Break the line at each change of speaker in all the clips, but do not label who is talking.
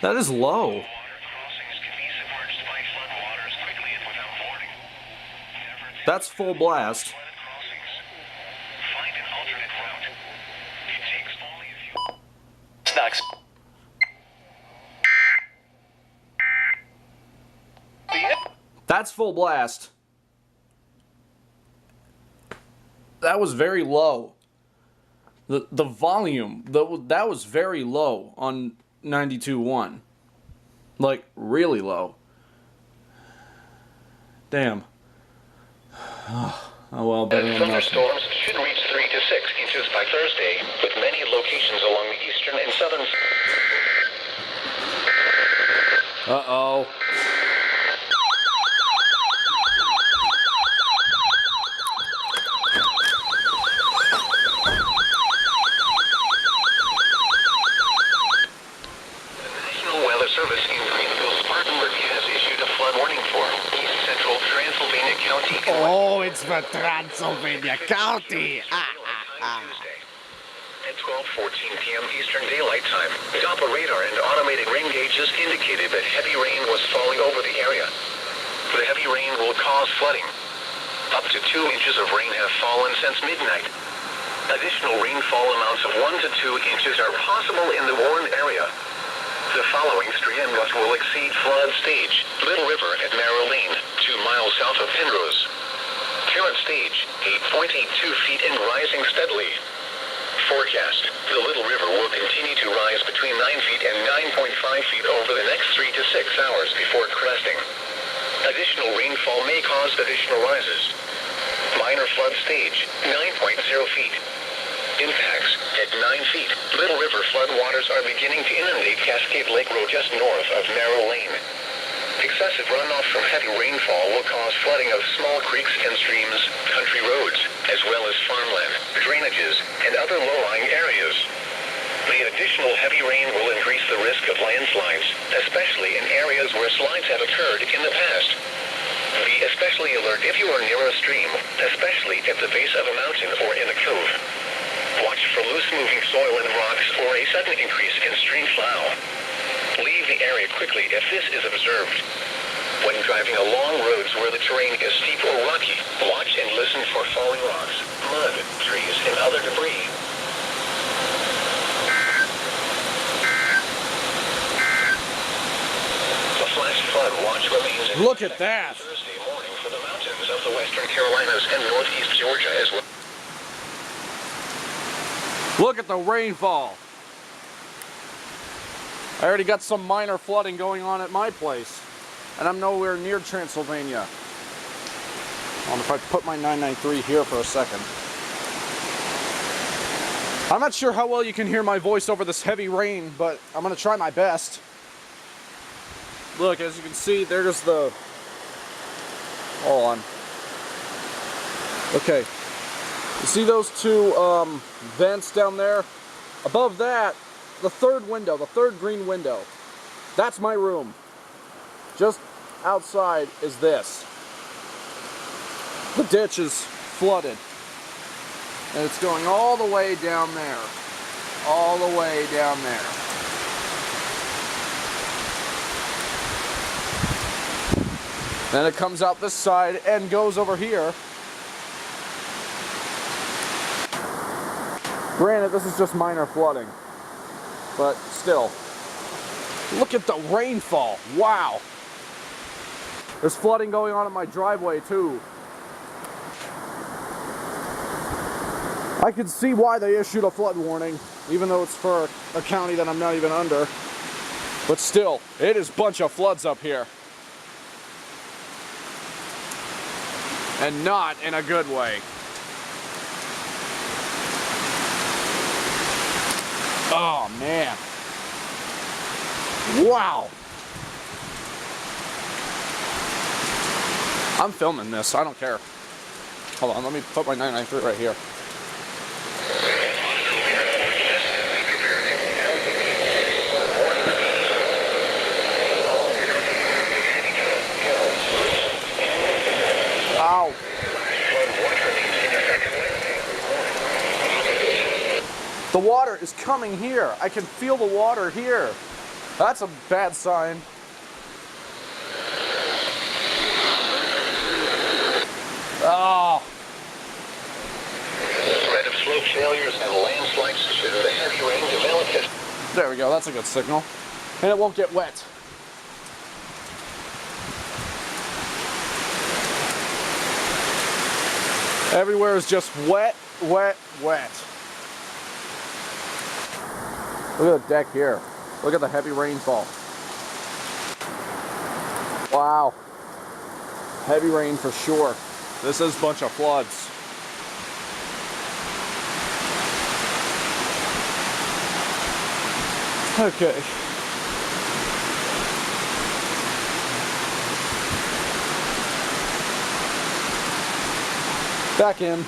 That is low. That's full blast.
Snacks.
That's full blast. That was very low. The volume, that was very low on 92.1. Like, really low. Damn. Oh well, better than nothing.
Thunderstorms should reach 3 to 6 inches by Thursday, with many locations along the eastern and southern.
Uh-oh.
Service in Greenville-Spartanburg has issued a flood warning for East Central Transylvania County.
Oh, it's for Transylvania County.
At 12:14 p.m. Eastern Daylight Time, Doppler radar and automated rain gauges indicated that heavy rain was falling over the area. The heavy rain will cause flooding. Up to 2 inches of rain have fallen since midnight. Additional rainfall amounts of 1 to 2 inches are possible in the warned area. The following stream will exceed flood stage. Little River at Narrow Lane, 2 miles south of Penrose. Current stage, 8.82 feet and rising steadily. Forecast, the Little River will continue to rise between 9 feet and 9.5 feet over the next 3 to 6 hours before cresting. Additional rainfall may cause additional rises. Minor flood stage, 9.0 feet. Impacts at 9 feet. Little River floodwaters are beginning to inundate Cascade Lake Road just north of Narrow Lane. Excessive runoff from heavy rainfall will cause flooding of small creeks and streams, country roads, as well as farmland, drainages, and other low-lying areas. The additional heavy rain will increase the risk of landslides, especially in areas where slides have occurred in the past. Be especially alert if you are near a stream, especially at the base of a mountain or in a cove. Watch for loose-moving soil and rocks or a sudden increase in stream flow. Leave the area quickly if this is observed. When driving along roads where the terrain is steep or rocky, watch and listen for falling rocks, mud, trees, and other debris. The flash flood watch remains in
Look at that!
Thursday morning for the mountains of the western Carolinas and northeast Georgia as well.
Look at the rainfall. I already got some minor flooding going on at my place, and I'm nowhere near Transylvania. If I put my 993 here for a second. I'm not sure how well you can hear my voice over this heavy rain, but I'm going to try my best. Look, as you can see, there's the... Hold on. Okay. You see those two vents down there? Above that, the third window, the third green window. That's my room. Just outside is this. The ditch is flooded. And it's going all the way down there. All the way down there. Then it comes out this side and goes over here. Granted, this is just minor flooding, but still. Look at the rainfall. Wow. There's flooding going on in my driveway too. I can see why they issued a flood warning, even though it's for a county that I'm not even under. But still, it is a bunch of floods up here. And not in a good way. Oh, man. Wow. I'm filming this. I don't care. Hold on. Let me put my 993 right here. Ow. The water is coming here. I can feel the water here. That's a bad sign. Oh.
Threat of slope failures and landslides should the heavy rain develop.
There we go, that's a good signal. And it won't get wet. Everywhere is just wet, wet, wet. Look at the deck here. Look at the heavy rainfall. Wow. Heavy rain for sure. This is a bunch of floods. Okay. Back in.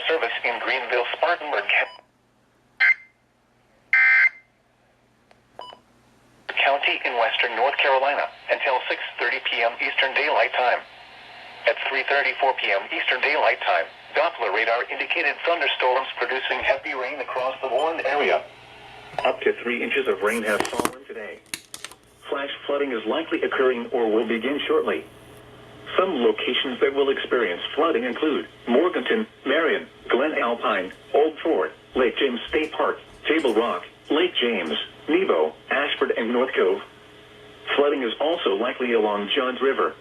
Service in Greenville, Spartanburg County in western North Carolina until 6:30 p.m. Eastern Daylight Time. At 3:34 p.m. Eastern Daylight Time, Doppler radar indicated thunderstorms producing heavy rain across the warned area. Up to 3 inches of rain have fallen today. Flash flooding is likely occurring or will begin shortly. Some locations that will experience flooding include Morganton, Marion, Glen Alpine, Old Fort, Lake James State Park, Table Rock, Lake James, Nebo, Ashford, and North Cove. Flooding is also likely along Johns River.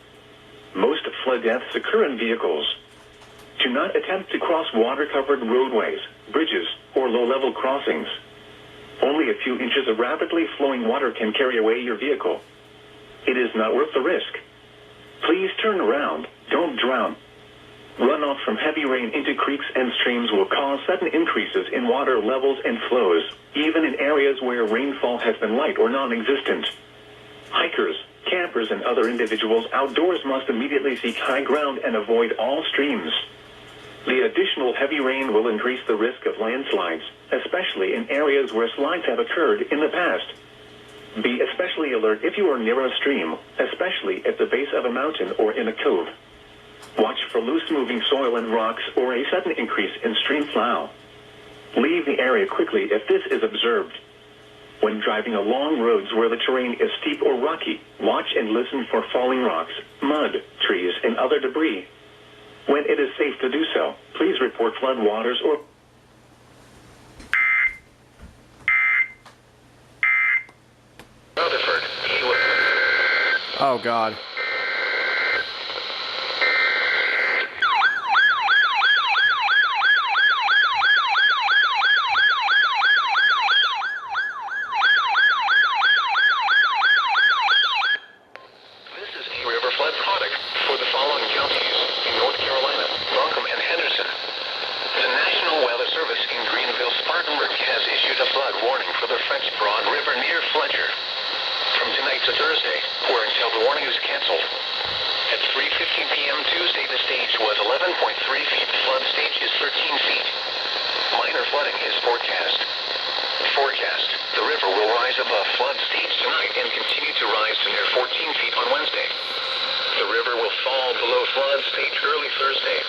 Most flood deaths occur in vehicles. Do not attempt to cross water-covered roadways, bridges, or low-level crossings. Only a few inches of rapidly flowing water can carry away your vehicle. It is not worth the risk. Please turn around. Don't drown. Runoff from heavy rain into creeks and streams will cause sudden increases in water levels and flows, even in areas where rainfall has been light or non-existent. Hikers, campers, and other individuals outdoors must immediately seek high ground and avoid all streams. The additional heavy rain will increase the risk of landslides, especially in areas where slides have occurred in the past. Be especially alert if you are near a stream, especially at the base of a mountain or in a cove. Watch for loose-moving soil and rocks or a sudden increase in stream flow. Leave the area quickly if this is observed. When driving along roads where the terrain is steep or rocky, watch and listen for falling rocks, mud, trees, and other debris. When it is safe to do so, please report floodwaters or
Oh, God.
This is a river flood product for the following counties in North Carolina, Buncombe and Henderson. The National Weather Service in Greenville, Spartanburg has issued a flood warning for the French Broad River near Fletcher from tonight to Thursday, or until the warning is canceled. At 3:15 p.m. Tuesday, the stage was 11.3 feet. Flood stage is 13 feet. Minor flooding is forecast. Forecast. The river will rise above flood stage tonight and continue to rise to near 14 feet on Wednesday. The river will fall below flood stage early Thursday.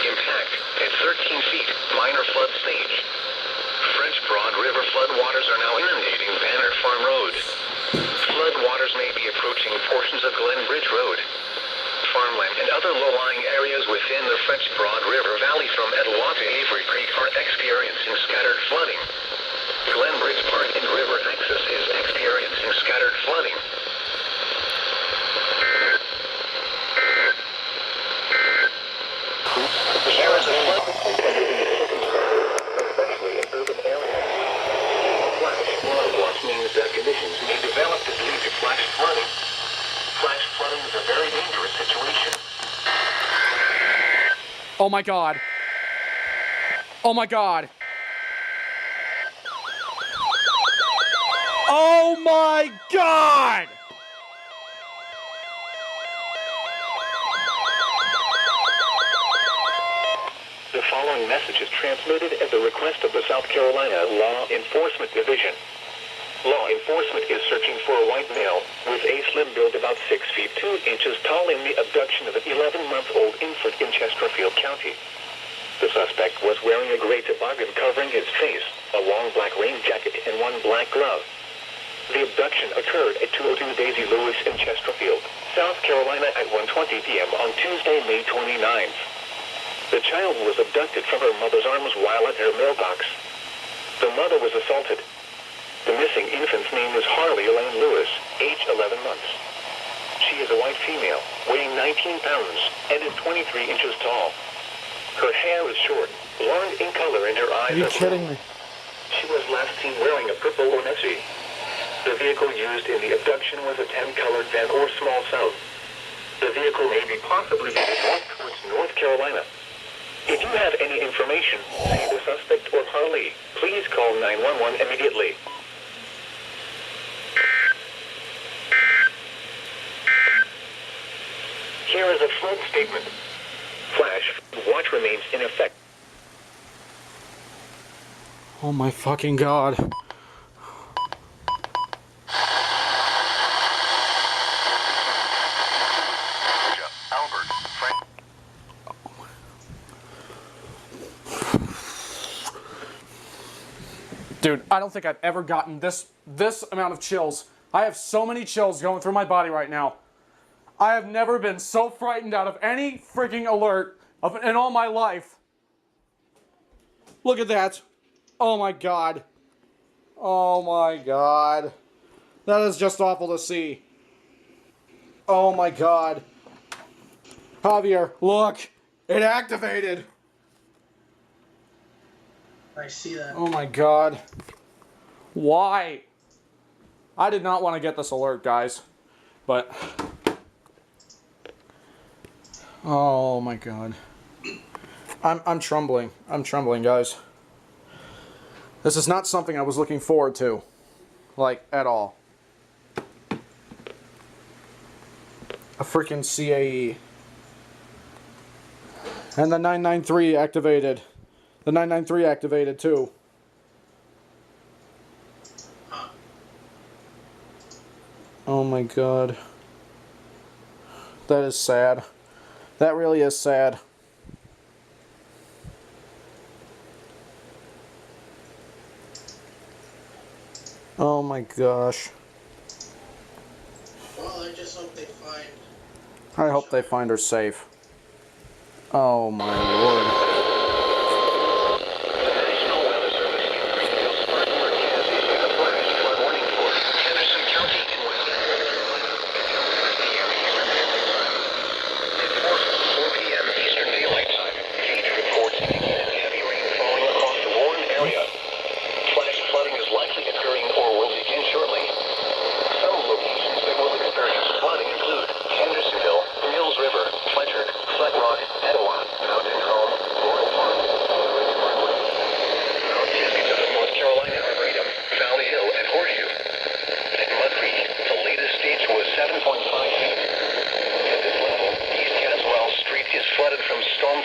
Impact at 13 feet. Minor flood stage. French Broad River flood waters are now inundating Banner Farm Road. Flood waters may be approaching portions of Glen Bridge Road. Farmland and other low-lying areas within the French Broad River Valley from Etowah to Avery Creek are experiencing scattered flooding. Glen Bridge Park and river access is experiencing scattered flooding. Here is a flood, especially in urban areas. Flash flood watch means that conditions may develop to lead to flash flooding. Flash flooding is a very dangerous situation.
Oh, my God. Oh, my God. Oh, my God!
The following message is transmitted at the request of the South Carolina Law Enforcement Division. Law enforcement is searching for a white male with a slim build about 6 feet 2 inches tall in the abduction of an 11-month-old infant in Chesterfield County. The suspect was wearing a gray toboggan covering his face, a long black rain jacket, and one black glove. The abduction occurred at 202 Daisy Lewis in Chesterfield, South Carolina at 1:20 p.m. on Tuesday, May 29th. The child was abducted from her mother's arms while at her mailbox. The mother was assaulted. The missing infant's name is Harley Elaine Lewis, age 11 months. She is a white female, weighing 19 pounds, and is 23 inches tall. Her hair is short, blonde in color, and her eyes
Are you kidding me?
She was last seen wearing a purple onesie. The vehicle used in the abduction was a tan-colored van or small South. The vehicle may be possibly headed north towards North Carolina. If you have any information, say the suspect or Harley, please call 911 immediately. Here is a flood statement. Flash watch remains in effect.
Oh, my fucking God. Dude, I don't think I've ever gotten this amount of chills. I have so many chills going through my body right now. I have never been so frightened out of any freaking alert in all my life. Look at that. Oh my God. Oh my God. That is just awful to see. Oh my God. Javier, look. It activated.
I see that.
Oh my God. Why? I did not want to get this alert, guys. But... oh my God. I'm trembling. I'm trembling, guys. This is not something I was looking forward to. Like, at all. A freaking CAE. And the 993 activated. The 993 activated too. Oh my God. That is sad. That really is sad. Oh my gosh.
Well, I just hope they find...
I hope they find her safe. Oh my Lord.
The National Weather Service in Greenville, Spartanburg has issued a flash flood warning for Henderson County in Western North Carolina.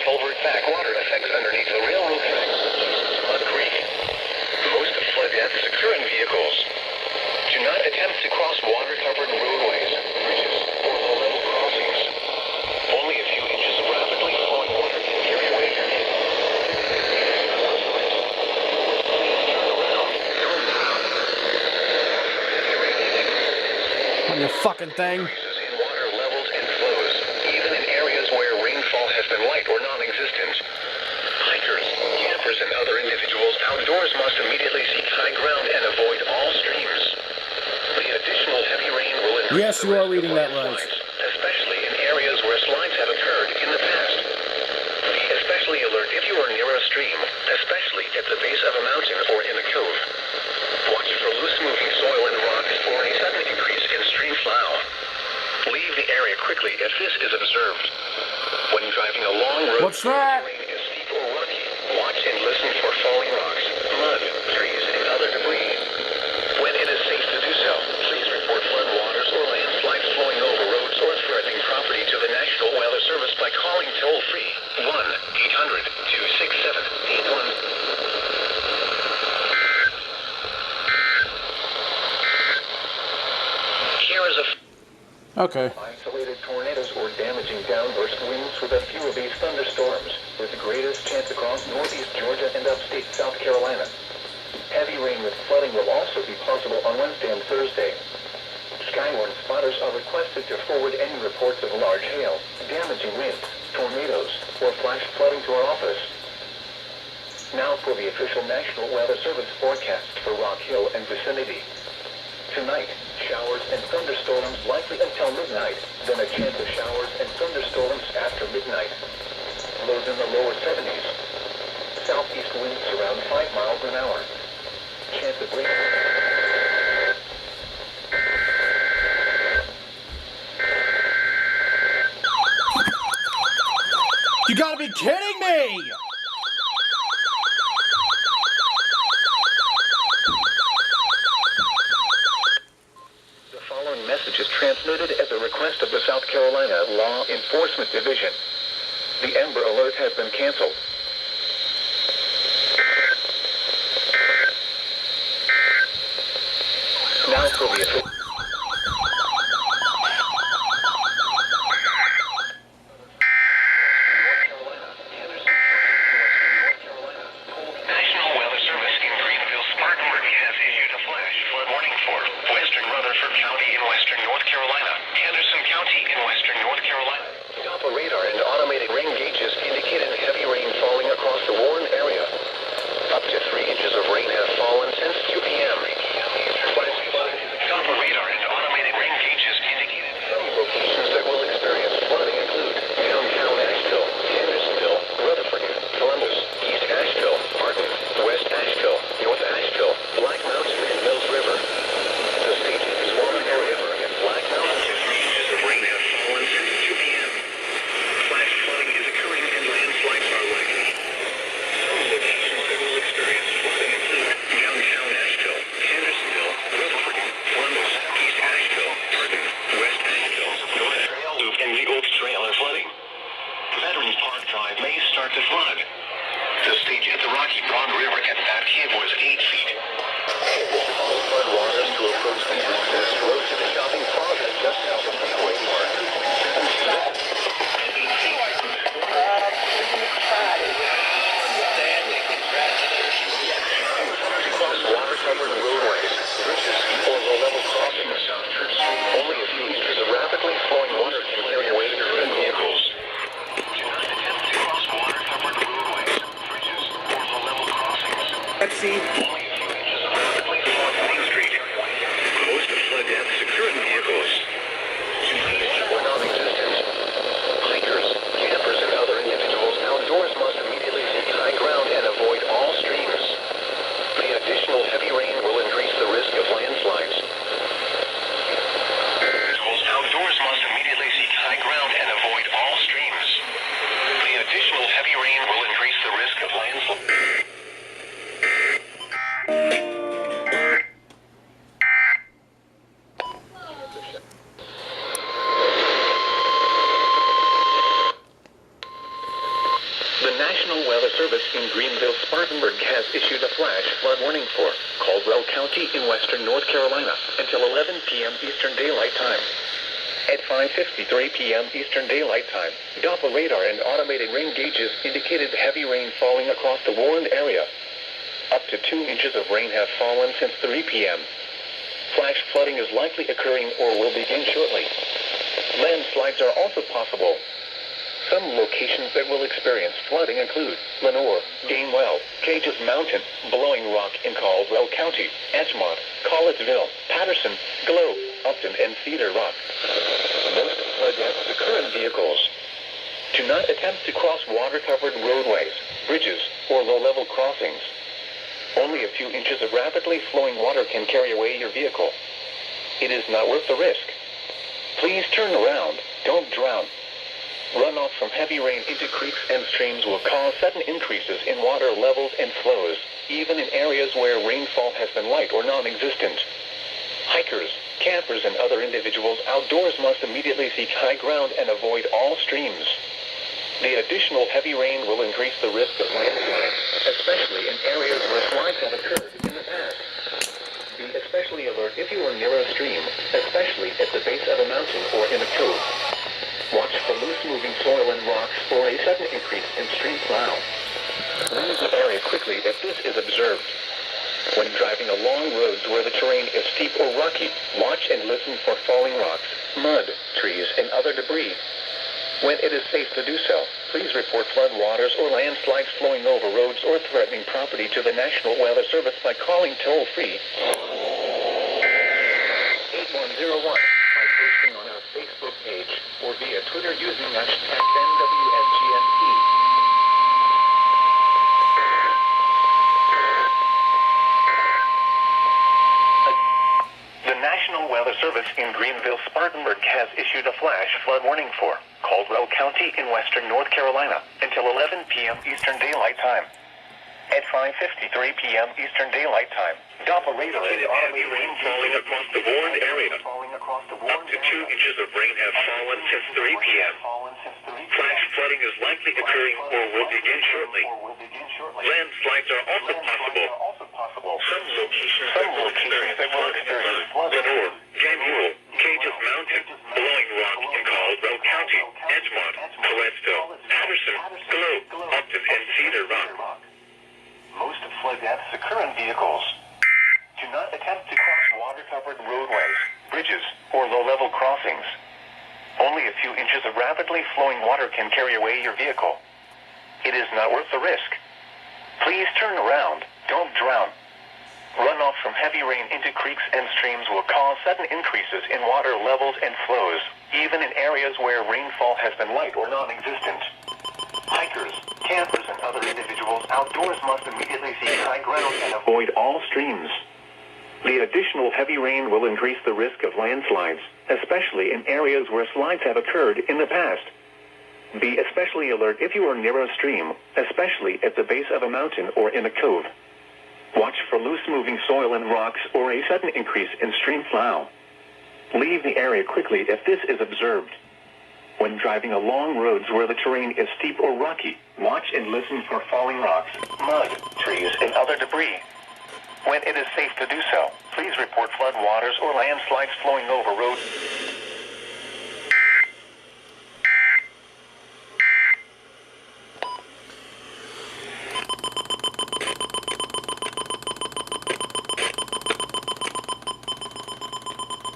culvert backwater effects underneath the railroad tracks. Mud Creek. Most flood depths occur in vehicles. Do not attempt to cross water-covered roadways, bridges, or low-level crossings. Only a few inches of rapidly flowing water can carry away your vehicle.
On your fucking thing.
Increases in water levels and flows, even in areas where rainfall has been light or non-existent. Hikers, campers, and other individuals outdoors must immediately seek high ground and avoid all streams. The additional heavy rain will increase
Yes, you are reading that right.
slides, especially in areas where slides have occurred in the past. Be especially alert if you are near a stream, especially at the base of a mountain or in a cove. Watch for loose-moving soil and rocks or a sudden increase in stream flow. Leave the area quickly if this is observed. When driving a long road,
What's that?
terrain is steep or rocky. Watch and listen for falling rocks, mud, trees, and other debris. When it is safe to do so, please report flood waters or landslides flowing over roads or threatening property to the National Weather Service by calling toll-free 1-800-267-81. Here is a
Okay.
isolated tornadoes or damaging downburst winds with a few of these thunderstorms, with the greatest chance across northeast Georgia and upstate South Carolina. Heavy rain with flooding will also be possible on Wednesday and Thursday. Skywarn spotters are requested to forward any reports of large hail, damaging winds, tornadoes, or flash flooding to our office. Now for the official National Weather Service forecast for Rock Hill and vicinity. Tonight, showers and thunderstorms likely until midnight, then a chance of showers and thunderstorms after midnight. Lows in the lower 70s. Southeast winds around 5 miles an hour. Chance of rain.
You gotta be kidding me!
The following message is transmitted as a request of the South Carolina Law Enforcement Division. The Amber Alert has been canceled. Now for the official. National Weather Service in Greenville, Spartanburg has issued a flash flood warning for western Rutherford County in western North Carolina, Henderson County in western North Carolina. Doppler radar and automated rain gauges indicated heavy rain falling across the Warren area. Up to 3 inches of rain have fallen since 2 p.m. Doppler radar and automated rain gauges indicated some locations that will experience flooding include downtown Asheville, Hendersonville, Rutherford, Columbus, East Asheville, Martin, West Asheville, North Asheville, Black Mountain, and Mills River. The state is Warren area and Black Mountain. 3 inches of rain have fallen since 2 p.m. Flash flooding is occurring and landslides are likely. Some locations that will experience flooding include downtown Asheville, Hendersonville, Rutherford, Columbus, East Asheville, Martin, West Asheville, North Trail Loop, and the Oak Trail are flooding. Veterans Park Drive may start to flood. The stage at the Rocky Broad River at that cave was 8 feet. Flood waters to approach the access road to the shopping plaza just south of the Wayne Park. Cross water-covered roadways, bridges, or low-level crossings. Only a few inches of rapidly flowing water can carry away your vehicles. Do not attempt to cross water-covered roadways, bridges, or low-level crossings. Only a few inches of rapidly flowing Main Street. Most flood deaths occur in vehicles. Or non-existent. Hikers, campers, and other individuals outdoors must immediately seek high ground and avoid all streams. The additional heavy rain will increase the risk of landslides. Individuals outdoors must immediately seek high ground and avoid all streams. The additional heavy rain will increase the risk of landslides. Weather Service in Greenville, Spartanburg has issued a flash flood warning for Caldwell County in western North Carolina until 11 p.m. Eastern Daylight Time. At 5:53 p.m. Eastern Daylight Time, Doppler radar and automated rain gauges indicated heavy rain falling across the warned area. Up to 2 inches of rain have fallen since 3 p.m. Flash flooding is likely occurring or will begin shortly. Landslides are also possible. Some locations that will experience flooding include Lenoir, Gainwell, Cages Mountain, Blowing Rock in Caldwell County, Edgemont, Collettsville, Patterson, Globe, Upton, and Cedar Rock. Most flood depths occur in vehicles. Do not attempt to cross water-covered roadways, bridges, or low-level crossings. Only a few inches of rapidly flowing water can carry away your vehicle. It is not worth the risk. Please turn around. Don't drown. Runoff from heavy rain into creeks and streams will cause sudden increases in water levels and flows, even in areas where rainfall has been light or non-existent. Hikers, campers, and other individuals outdoors must immediately seek high ground and avoid all streams. The additional heavy rain will increase the risk of landslides, especially in areas where slides have occurred in the past. Be especially alert if you are near a stream, especially at the base of a mountain or in a cove. Watch for loose-moving soil and rocks or a sudden increase in stream flow. Leave the area quickly if this is observed. When driving along roads where the terrain is steep or rocky, watch and listen for falling rocks, mud, trees, and other debris. When it is safe to do so, please report flood waters or landslides flowing over roads or threatening property to the National Weather Service by calling toll-free 8101 by posting on our Facebook page or via Twitter using hashtag NWSGST. The National Weather Service in Greenville, Spartanburg has issued a flash flood warning for Caldwell County in western North Carolina until 11 p.m. Eastern Daylight Time. At 5:53 p.m. Eastern Daylight Time, Doppler radar and automated rain falling across the warned area. Up to 2 inches of rain have fallen since 3 p.m. Flash flooding is likely occurring or will begin shortly. Landslides are also possible. Some locations that will experience flooding Lenoir, Gainwell, Cages Mountain, Blowing Rock in Caldwell County, Edgemont, Collettsville, Patterson, Globe, Upton, and Cedar Rock. Most flood deaths occur in vehicles. Do not attempt to cross water-covered roadways, bridges, or low-level crossings. Only a few inches of rapidly flowing water can carry away your vehicle. It is not worth the risk. Please turn around. Don't drown. Runoff from heavy rain into creeks and streams will cause sudden increases in water levels and flows, even in areas where rainfall has been light or non-existent. Hikers, campers, and other individuals outdoors must immediately seek high ground and avoid all streams. The additional heavy rain will increase the risk of landslides, especially in areas where slides have occurred in the past. Be especially alert if you are near a stream, especially at the base of a mountain or in a cove. Watch for loose-moving soil and rocks or a sudden increase in stream flow. Leave the area quickly if this is observed. When driving along roads where the terrain is steep or rocky, watch and listen for falling rocks, mud, trees, and other debris. When it is safe to do so, please report flood waters or landslides flowing over roads.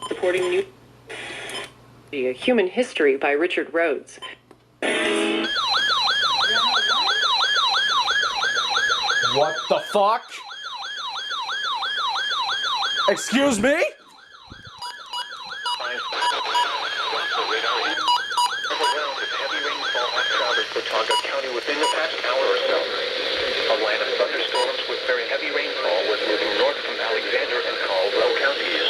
Reporting new Human History by Richard Rhodes.
What the fuck? Excuse me?
Watauga County within the past hour or so. A line of thunderstorms with very heavy rainfall was moving north from Alexander and Caldwell counties.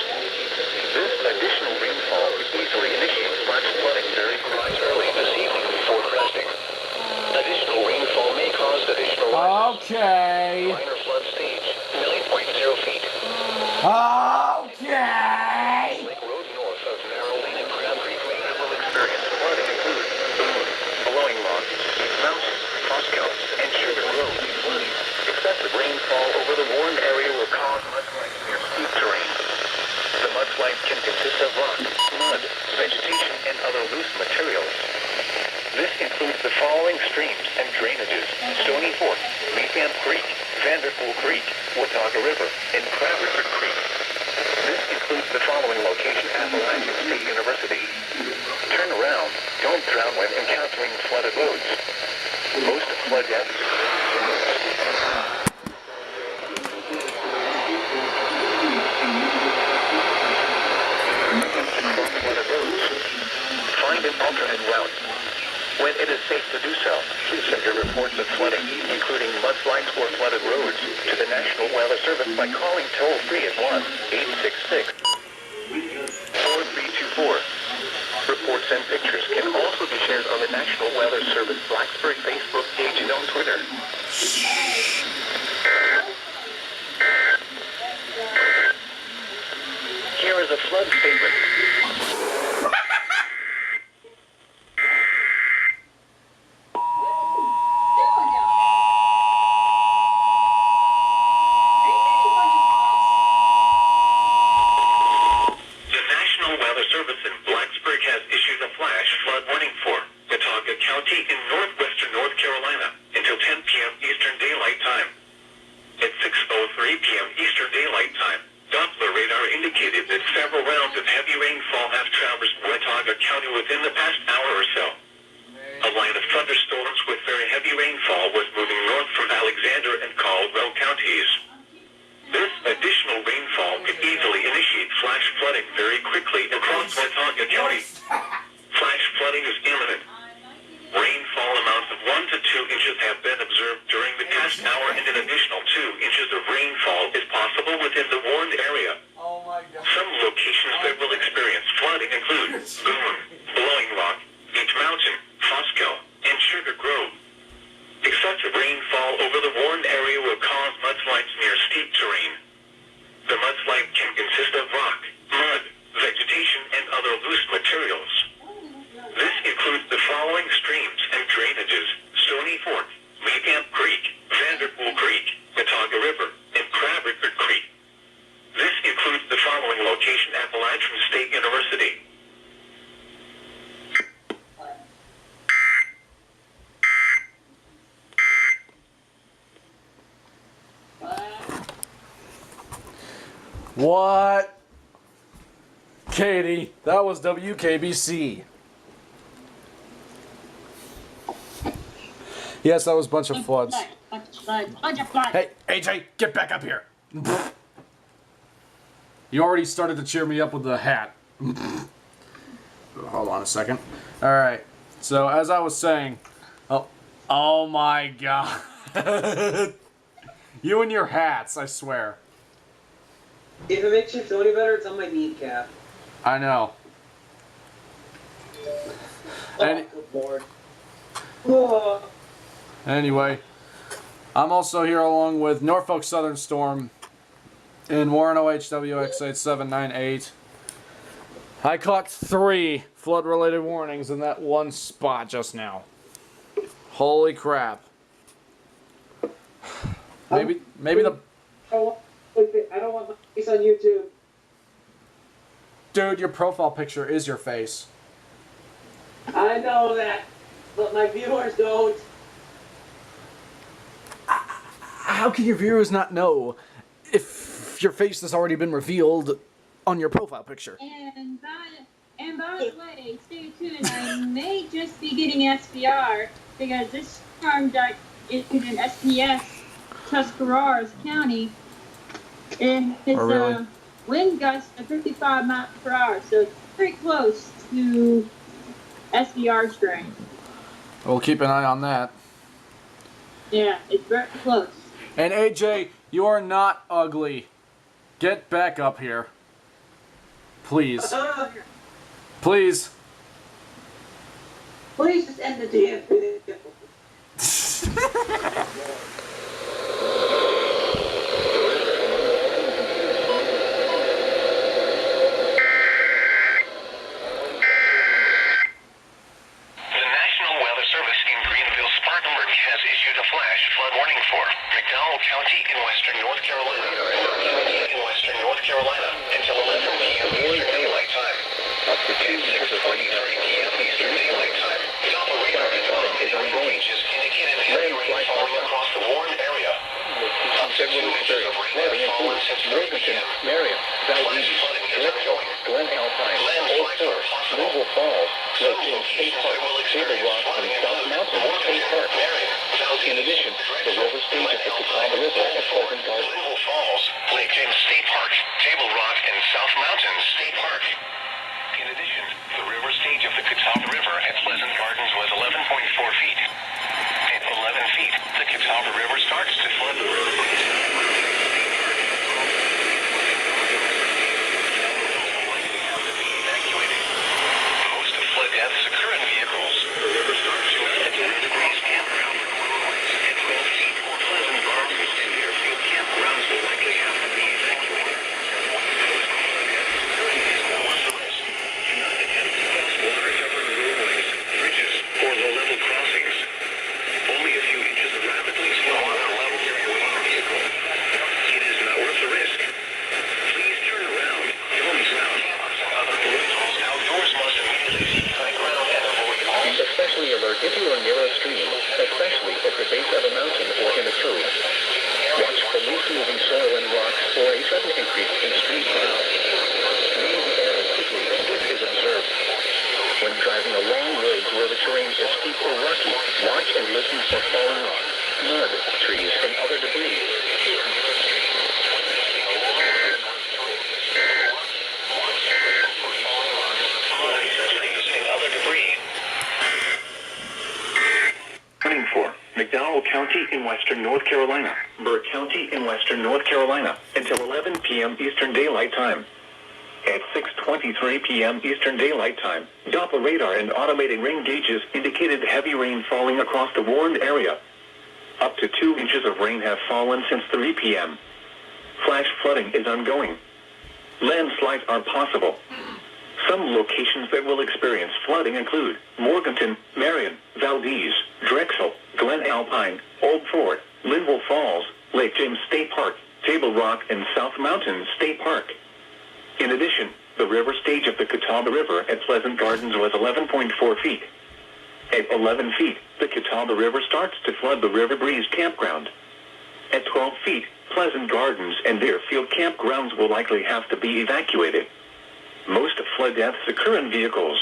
This additional rainfall could easily initiate flash flooding very early this evening before cresting. Additional rainfall may cause additional
Okay.
minor flood stage, 9.0 feet.
Okay.
Lake Road north of Narrow Lane and Crab Creek Lane will experience flooding include Boone, Blowing Rock, Mountain, Fosco, and Sugar Grove. warned area will cause mudslides near steep terrain. The mudslides can consist of rock, mud, vegetation, and other loose materials. This includes the following streams and drainages: Stony Fork, Leapamp Creek, Vanderpool Creek, Watauga River, and Crab River Creek. This includes the following location: Appalachian State University. Turn around. Don't drown when encountering flooded roads. Most flood deaths flooded roads. Find an alternate route. When it is safe to do so, please send your reports of flooding, including mudslides or flooded roads, to the National Weather Service by calling toll-free at 1-866-4324. Reports and pictures can also be shared on the National Weather Service Blacksburg Facebook page and on Twitter. Here is a flood statement.
What? Katie, that was WKBC. Yes, that was a bunch of floods. Hey, AJ, get back up here. You already started to cheer me up with the hat. Hold on a second. Alright, so as I was saying... Oh my god. You and your hats, I swear.
If it makes you feel any better, it's on my kneecap.
I know.
Oh, good lord. Oh.
Anyway, I'm also here along with Norfolk Southern Storm in Warren OHWX8798. I caught 3 flood-related warnings in that one spot just now. Holy crap. Maybe the...
I don't want my face on YouTube.
Dude, your profile picture is your face.
I know that, but my viewers don't.
How can your viewers not know if your face has already been revealed on your profile picture?
And by the way, stay tuned. I may just be getting SPR because this storm that is in SPS, Tuscarawas County, and it's
really?
Wind gusts of 55 miles per hour, so it's very close to SPR strength.
We'll keep an eye on that.
Yeah, it's very close.
And AJ, you are not ugly. Get back up here. Please. Please.
Please just end the damn video.
The National Weather Service in Greenville, Spartanburg has issued issued a flash flood warning for McDowell County in western North Carolina until 11 p.m. Eastern Daylight Time. At 6:23 p.m. Eastern Daylight Time, Doppler radar and automated ranges indicated heavy rain falling across the warned area. Up to 2 inches of rain have fallen since 3 p.m. Flash flooding is ongoing. Landslides are possible. Some locations that will experience flooding include Morganton, Marion,
In addition, the river stage at the Catawba River at Pleasant Gardens.
Linville Falls, Lake James State Park, Table Rock, and South Mountains State Park. In addition, the river stage of the Catawba River at Pleasant Gardens was 11.4 feet. At 11 feet, the Catawba River starts to flood the river. Most flood deaths occur in vehicles. The river starts to at the Red Degrees campground for 12 feet or Pleasant Gardens and airfield campgrounds will likely have to be evacuated. Bridges or low-level crossings. Only a few inches of rapidly slow water levels will in your vehicle. It is not worth the risk. Please turn around. Don't drown. Outdoors must immediately seek high ground and avoid all.
Be especially alert if you are near a stream, especially at the base of a mountain or in a cove. Watch for loose-moving soil and rocks or a sudden increase in street runoff. Leave the area quickly if this is observed. When driving along roads where the terrain is steep or rocky, watch and listen for falling rocks, mud, trees, and other debris.
Warning for McDowell County in western North Carolina, Burke County in western North Carolina until 11 p.m. Eastern Daylight Time. At 6:23 p.m. Eastern Daylight Time, Doppler radar and automated rain gauges indicated heavy rain falling across the warned area. Up to 2 inches of rain have fallen since 3 p.m. Flash flooding is ongoing. Landslides are possible. Some locations that will experience flooding include Morganton, Marion, Valdez, Drexel, Glen Alpine, Old Fort, Linville Falls, Lake James State Park, Table Rock, and South Mountains State Park. In addition, the river stage of the Catawba River at Pleasant Gardens was 11.4 feet. At 11 feet, the Catawba River starts to flood the River Breeze campground. At 12 feet, Pleasant Gardens and airfield campgrounds will likely have to be evacuated. Most flood deaths occur in vehicles.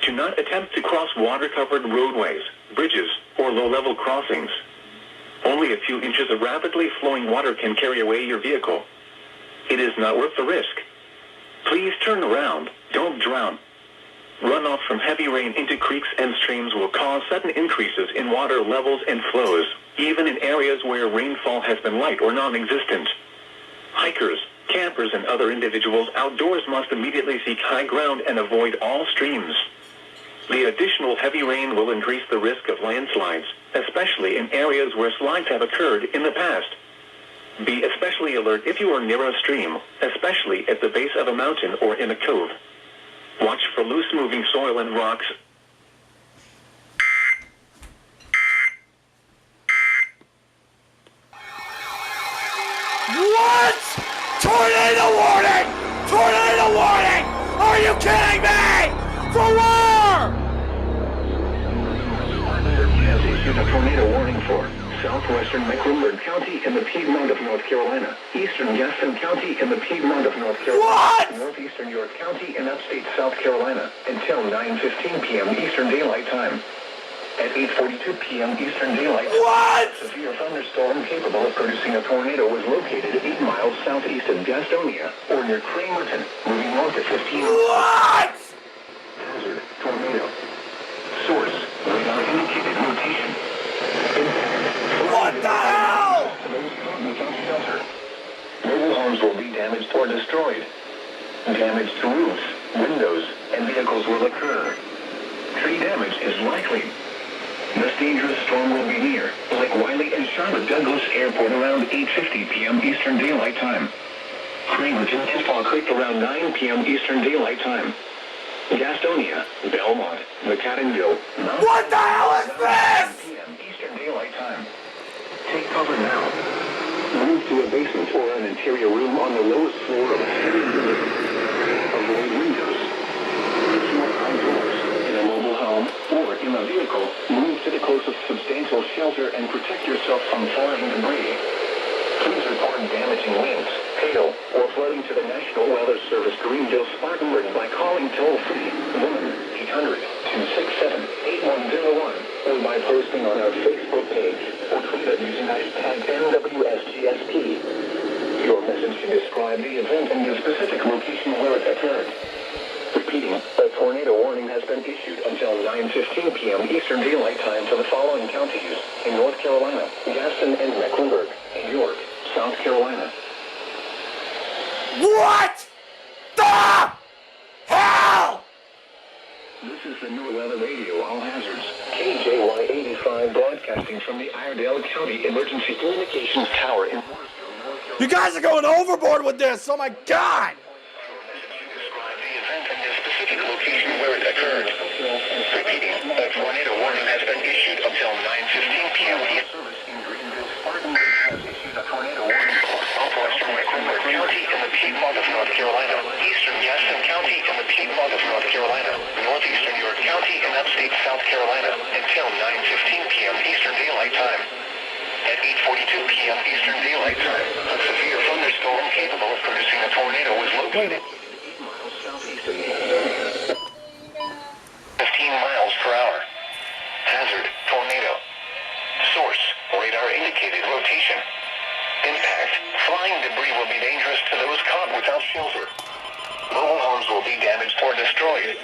Do not attempt to cross water-covered roadways, bridges, or low-level crossings. Only a few inches of rapidly flowing water can carry away your vehicle. It is not worth the risk. Please turn around, don't drown. Runoff from heavy rain into creeks and streams will cause sudden increases in water levels and flows, even in areas where rainfall has been light or non-existent. Hikers, campers, and other individuals outdoors must immediately seek high ground and avoid all streams. The additional heavy rain will increase the risk of landslides, especially in areas where slides have occurred in the past. Be especially alert if you are near a stream, especially at the base of a mountain or in a cove. Watch for loose-moving soil and rocks.
What? Tornado warning! Tornado warning! Are you kidding me? For war!
Has issued a tornado warning for southwestern Mecklenburg County in the Piedmont of North Carolina, eastern Gaston County in the Piedmont of North Carolina,
What?
northeastern York County in upstate South Carolina until 9:15 p.m. Eastern Daylight Time. At 8:42 p.m. Eastern Daylight Time,
What?
a severe thunderstorm capable of producing a tornado was located 8 miles southeast of Gastonia or near Cramerton, moving north at 15 miles.
What?
Hazard, tornado. Source, radar indicated rotation.
What the hell?
Without shelter. Mobile homes will be damaged or destroyed. Damage to roofs, windows, and vehicles will occur. Tree damage is likely. This dangerous storm will be near Lake Wiley and Charlotte Douglas Airport around 8:50 p.m. Eastern Daylight Time. Cramerton and Fall Creek around 9 p.m. Eastern Daylight Time. Gastonia, Belmont, McAdenville, Mount
What the hell is this?
9 p.m. Eastern Daylight Time.
cover now. Move to a basement or an interior room on the lowest floor of a steady building. Avoid windows. If you are outdoors, in a mobile home, or in a vehicle, move to the closest substantial shelter and protect yourself from flying debris. Please report damaging winds, hail, or flooding to the National Weather Service Greenville Spartanburg by calling toll-free 1-800-267-8101 or by posting on our Facebook page or tweet it using hashtag NWSGSP. Your message should describe the event and the specific location where it occurred. Repeating, a tornado warning has been issued until 9:15 p.m. Eastern Daylight Time to the following counties in North Carolina, Gaston and Mecklenburg, and York, South Carolina.
What the hell?
This is the New Weather Radio All Hazards, KJY 85 broadcasting from the Iredell County Emergency Communications Tower in Morrisville, North Carolina.
You guys are going overboard with this. Oh my God.
Describe the event and the specific location where it occurred. Repeating, a tornado warning has been issued until 9:15 p.m.
Service in Greenville, Spartanburg has issued a tornado warning.
Southwestern Mecklenburg County in the Piedmont of North Carolina, Eastern Gaston County in the Piedmont of North Carolina, Northeastern York County in upstate South Carolina, until 9:15 p.m. Eastern Daylight Time. At 8:42 p.m. Eastern Daylight Time, a severe thunderstorm capable of producing a tornado was located 15 miles per hour. Hazard, tornado. Source, radar indicated rotation. Impact, flying debris will be dangerous to those caught without shelter. Mobile homes will be damaged or destroyed.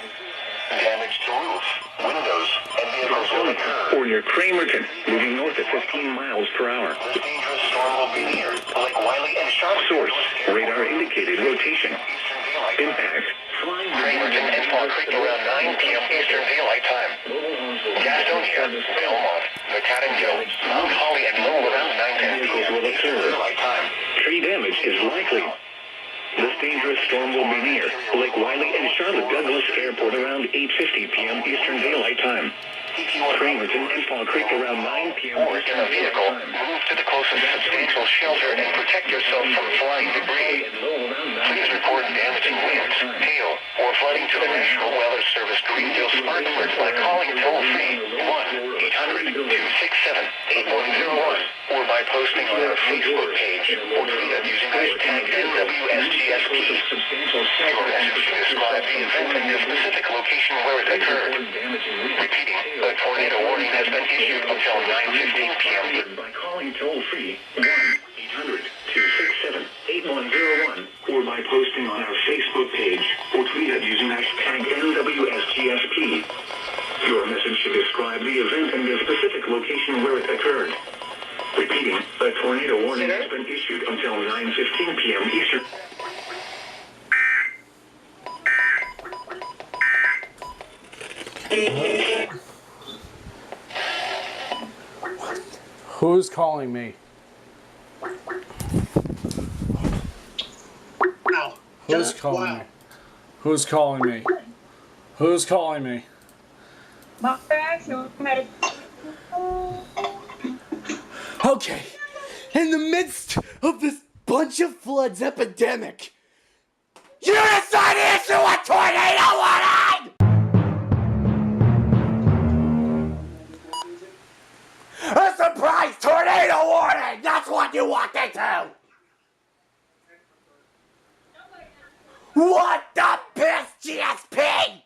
Damage to roof, windows, and vehicles will occur.
Or near Cramerton, moving north at 15 miles per hour.
This dangerous storm will be near Lake Wiley and Charlotte.
Source, radar indicated rotation.
Eastern Daylight.
Impact, flying
Cramerton and Fall Creek around 9 p.m. Eastern Daylight Time. Gastonia, Belmont, McAdamville, Mount Holly, and Lowell around 9:10 p.m. Eastern Daylight Time.
Tree damage is likely. This dangerous storm will be near Lake Wiley and Charlotte Douglas Airport around 8:50 p.m. Eastern Daylight Time. Cramerton and Fall Creek around 9 p.m.
Or in a vehicle, move to the closest substantial shelter and protect yourself from flying debris. Please report damaging winds, hail, or flooding to the National Weather Service Greenville Spartanburg by calling toll-free 1-800-267-8101 or by posting on our Facebook page or tweet it using hashtag NWSGSP. Your message should describe the event and the specific location where it occurred. Repeating, a tornado warning has been issued until 9:15 p.m.
By calling toll-free 1-800-267-8101 or by posting on our Facebook page or tweet it using hashtag NWSGSP. Your message should describe the event and the specific location where it occurred. Repeating, a tornado warning has been issued until 9:15 p.m. Eastern.
Who's calling me?
Wow.
Who's calling me? Who's calling me? Who's calling me?
Okay. In the midst of this bunch of floods epidemic, you decided to issue a tornado warning! A surprise tornado warning! That's what you wanted to! What the piss, GSP?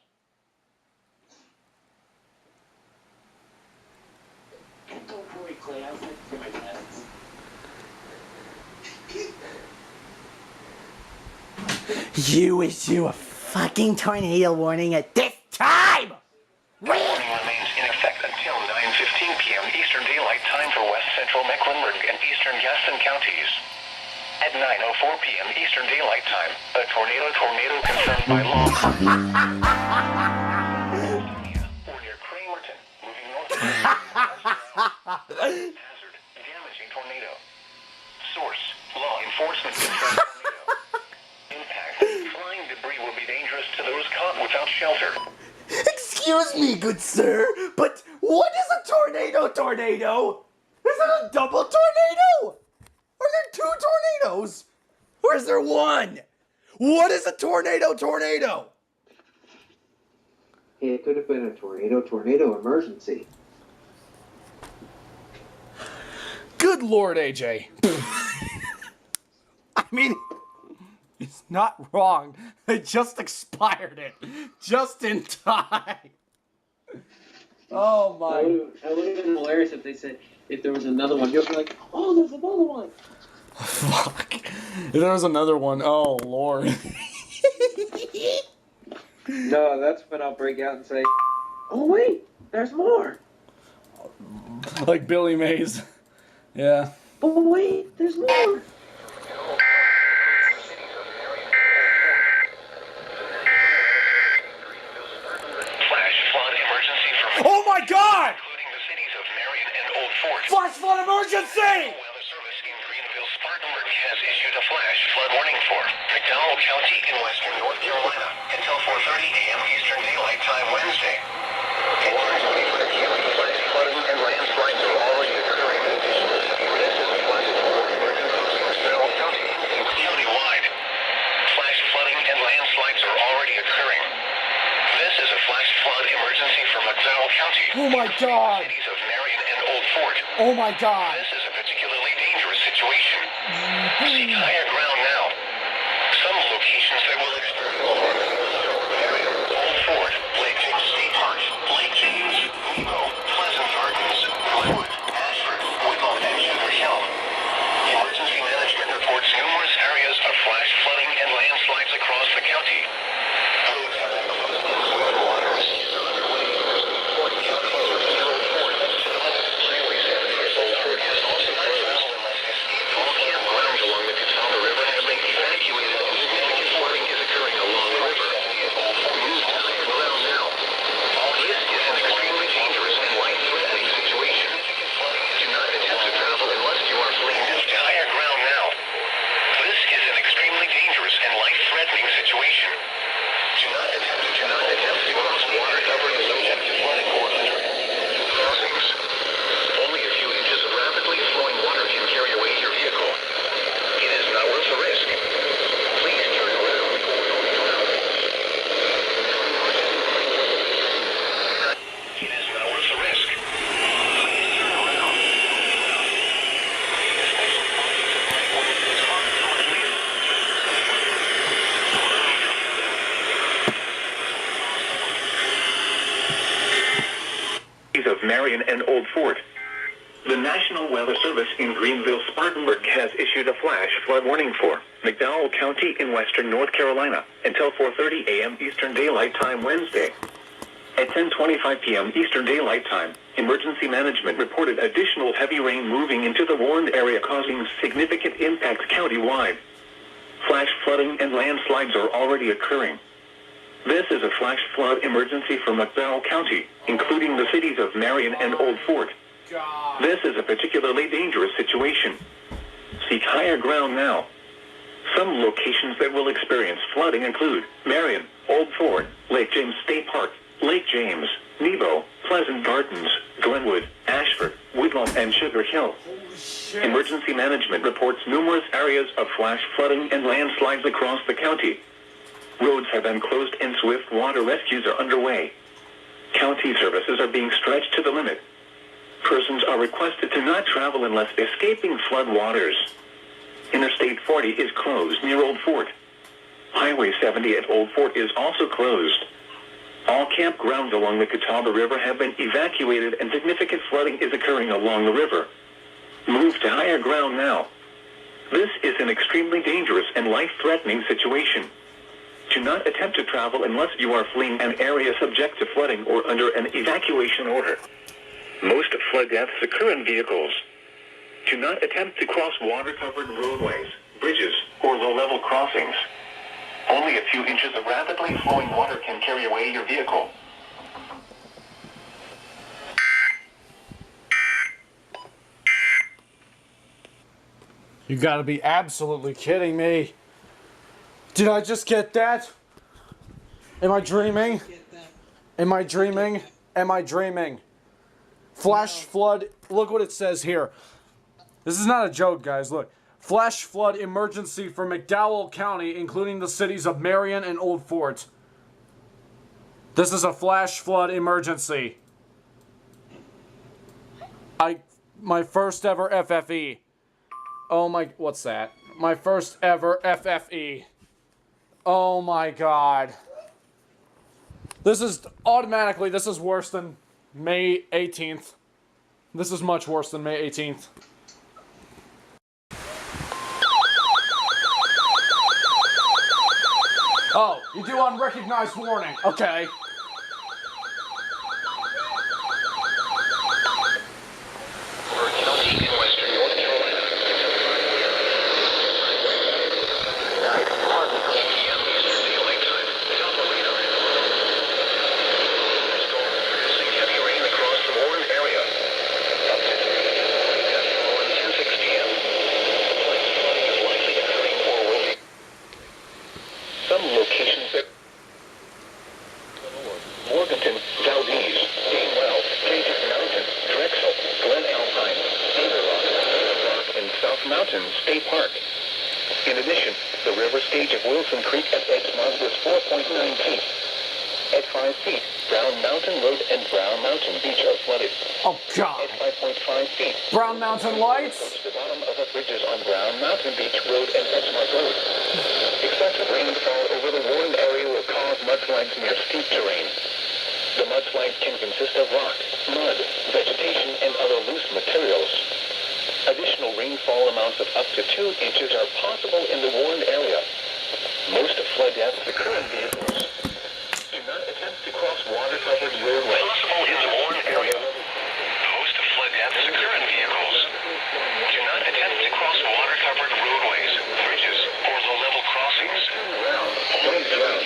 You issue a fucking tornado warning at this time!
Warning remains in effect until 9:15 p.m. Eastern Daylight Time for West Central Mecklenburg and Eastern Gaston counties. At 9:04 p.m. Eastern Daylight Time, a tornado confirmed by law. Or near Cramerton, moving north. Hazard, damaging tornado. Source, law enforcement confirmed tornado. Impact, flying debris will be dangerous to those caught without shelter.
Excuse me, good sir, but what is a tornado? Is it a double tornado? Are there two tornadoes? Or is there one? What is a tornado?
It could have been a tornado emergency.
Good Lord, AJ. I mean, it's not wrong. They just expired it. Just in time. Oh my.
That would have been hilarious if they said, if there was another one. You'll be like, oh, there's another one.
Fuck. If there was another one, oh Lord.
No, that's when I'll break out and say, oh wait, there's more.
Like Billy Mays. Yeah.
Oh wait, there's more.
Flash flood emergency from
Oh my God!
including the cities of Marion and Old Fort.
Flash flood emergency!
Weather Service in Greenville, Spartanburg has issued a flash flood warning for McDowell County in western North Carolina until 4:30 a.m. Eastern Daylight Time Wednesday. At 10:25 p.m., flash flooding and landslides are already occurring. Additional heavy risk is a flash flood emergency in McDowell County. County-wide, flash flooding and landslides are already occurring. This is a flash flood emergency for McDowell County.
Oh my God!
Cities of Marion and Old Fort.
Oh my God!
This is a particularly dangerous situation. Seek higher ground now. Some locations that will experience Old Fort, Lake James State Park, Lake James, Nebo, Pleasant Gardens, Glenwood, Ashford, Whitlow, and Sugar Hill. Emergency management reports numerous areas of flash flooding and landslides across the county. Roads have been closed and swift water rescues are underway. Fort County closed near Old Fort. Highway 70 Old Fort has also closed. All campgrounds along the Catawba River have been evacuated and significant flooding is occurring along the river. Move to higher ground now. This is an extremely dangerous and life-threatening situation. Do not attempt to travel unless you are fleeing. Move to higher ground now. This is an extremely dangerous and life-threatening situation. Do not attempt to cross water covered and subject to flooding or under crossings. Only a few inches of rapidly flowing water can carry away your vehicle. It is not worth the risk. Please turn around. It is not worth the risk. Please turn around.
Of Marion and Old Fort. The National Weather Service in Greenville, Spartanburg has issued a flash flood warning for McDowell County in western North Carolina until 4:30 a.m. Eastern Daylight Time Wednesday. At 10:25 p.m. Eastern Daylight Time, emergency management reported additional heavy rain moving into the warned area causing significant impacts countywide. Flash flooding and landslides are already occurring. This is a flash flood emergency for McDowell County, including the cities of Marion and Old Fort. This is a particularly dangerous situation. Seek higher ground now. Some locations that will experience flooding include Marion, Old Fort, Lake James State Park, Lake James, Nebo, Pleasant Gardens, Glenwood, Ashford, Whitlow, and Sugar Hill. Emergency management reports numerous areas of flash flooding and landslides across the county. Roads have been closed and swift water rescues are underway. County services are being stretched to the limit. Persons are requested to not travel unless escaping flood waters. Interstate 40 is closed near Old Fort. Highway 70 at Old Fort is also closed. All campgrounds along the Catawba River have been evacuated and significant flooding is occurring along the river. Move to higher ground now. This is an extremely dangerous and life-threatening situation. Do not attempt to travel unless you are fleeing an area subject to flooding or under an evacuation order. Most flood deaths occur in vehicles. Do not attempt to cross water-covered roadways, bridges, or low-level crossings. Only a few inches of rapidly flowing water can carry away your vehicle.
You gotta be absolutely kidding me. Did I just get that? Am I dreaming? Am I dreaming? Am I dreaming?
Flash flood. Look what it says here. This is not a joke, guys. Look. Flash flood emergency for McDowell County, including the cities of Marion and Old Fort. This is a flash flood emergency. My first ever FFE. Oh my, what's that? My first ever FFE. Oh my god. This is automatically, this is worse than May 18th. This is much worse than May 18th. Oh, you do unrecognized warning. Okay.
County in western North Carolina. 9 p.m. Eastern Daylight Time. Top of radar. Storm producing heavy rain across the Warren area. Up to 10:06 p.m. Light flooding is likely occurring or will be. Some locations that Morganton, Valdez, Gainwell, Pages Mountain, Drexel, Glen Alpine, Beaver Rock, and South Mountain State Park. In addition, the river stage of Wilson Creek at Edgemont was 4.9 feet. At 5 feet, Brown Mountain Road and Brown Mountain Beach are flooded.
Oh god.
At 5.5 feet,
Brown Mountain Lights.
the bottom of the bridges on Brown Mountain Beach Road and Edgemont Road. Excessive rainfall over the Warren area will cause mudslides near steep terrain. The mudslide can consist of rock, mud, vegetation, and other loose materials. Additional rainfall amounts of up to 2 inches are possible in the Warren area. Most flood deaths occur in vehicles. Do not attempt to cross water-covered roadways. Possible in the Warren area. Most flood deaths occur in vehicles. Do not attempt to cross water-covered roadways, bridges, or low-level crossings. Don't drown.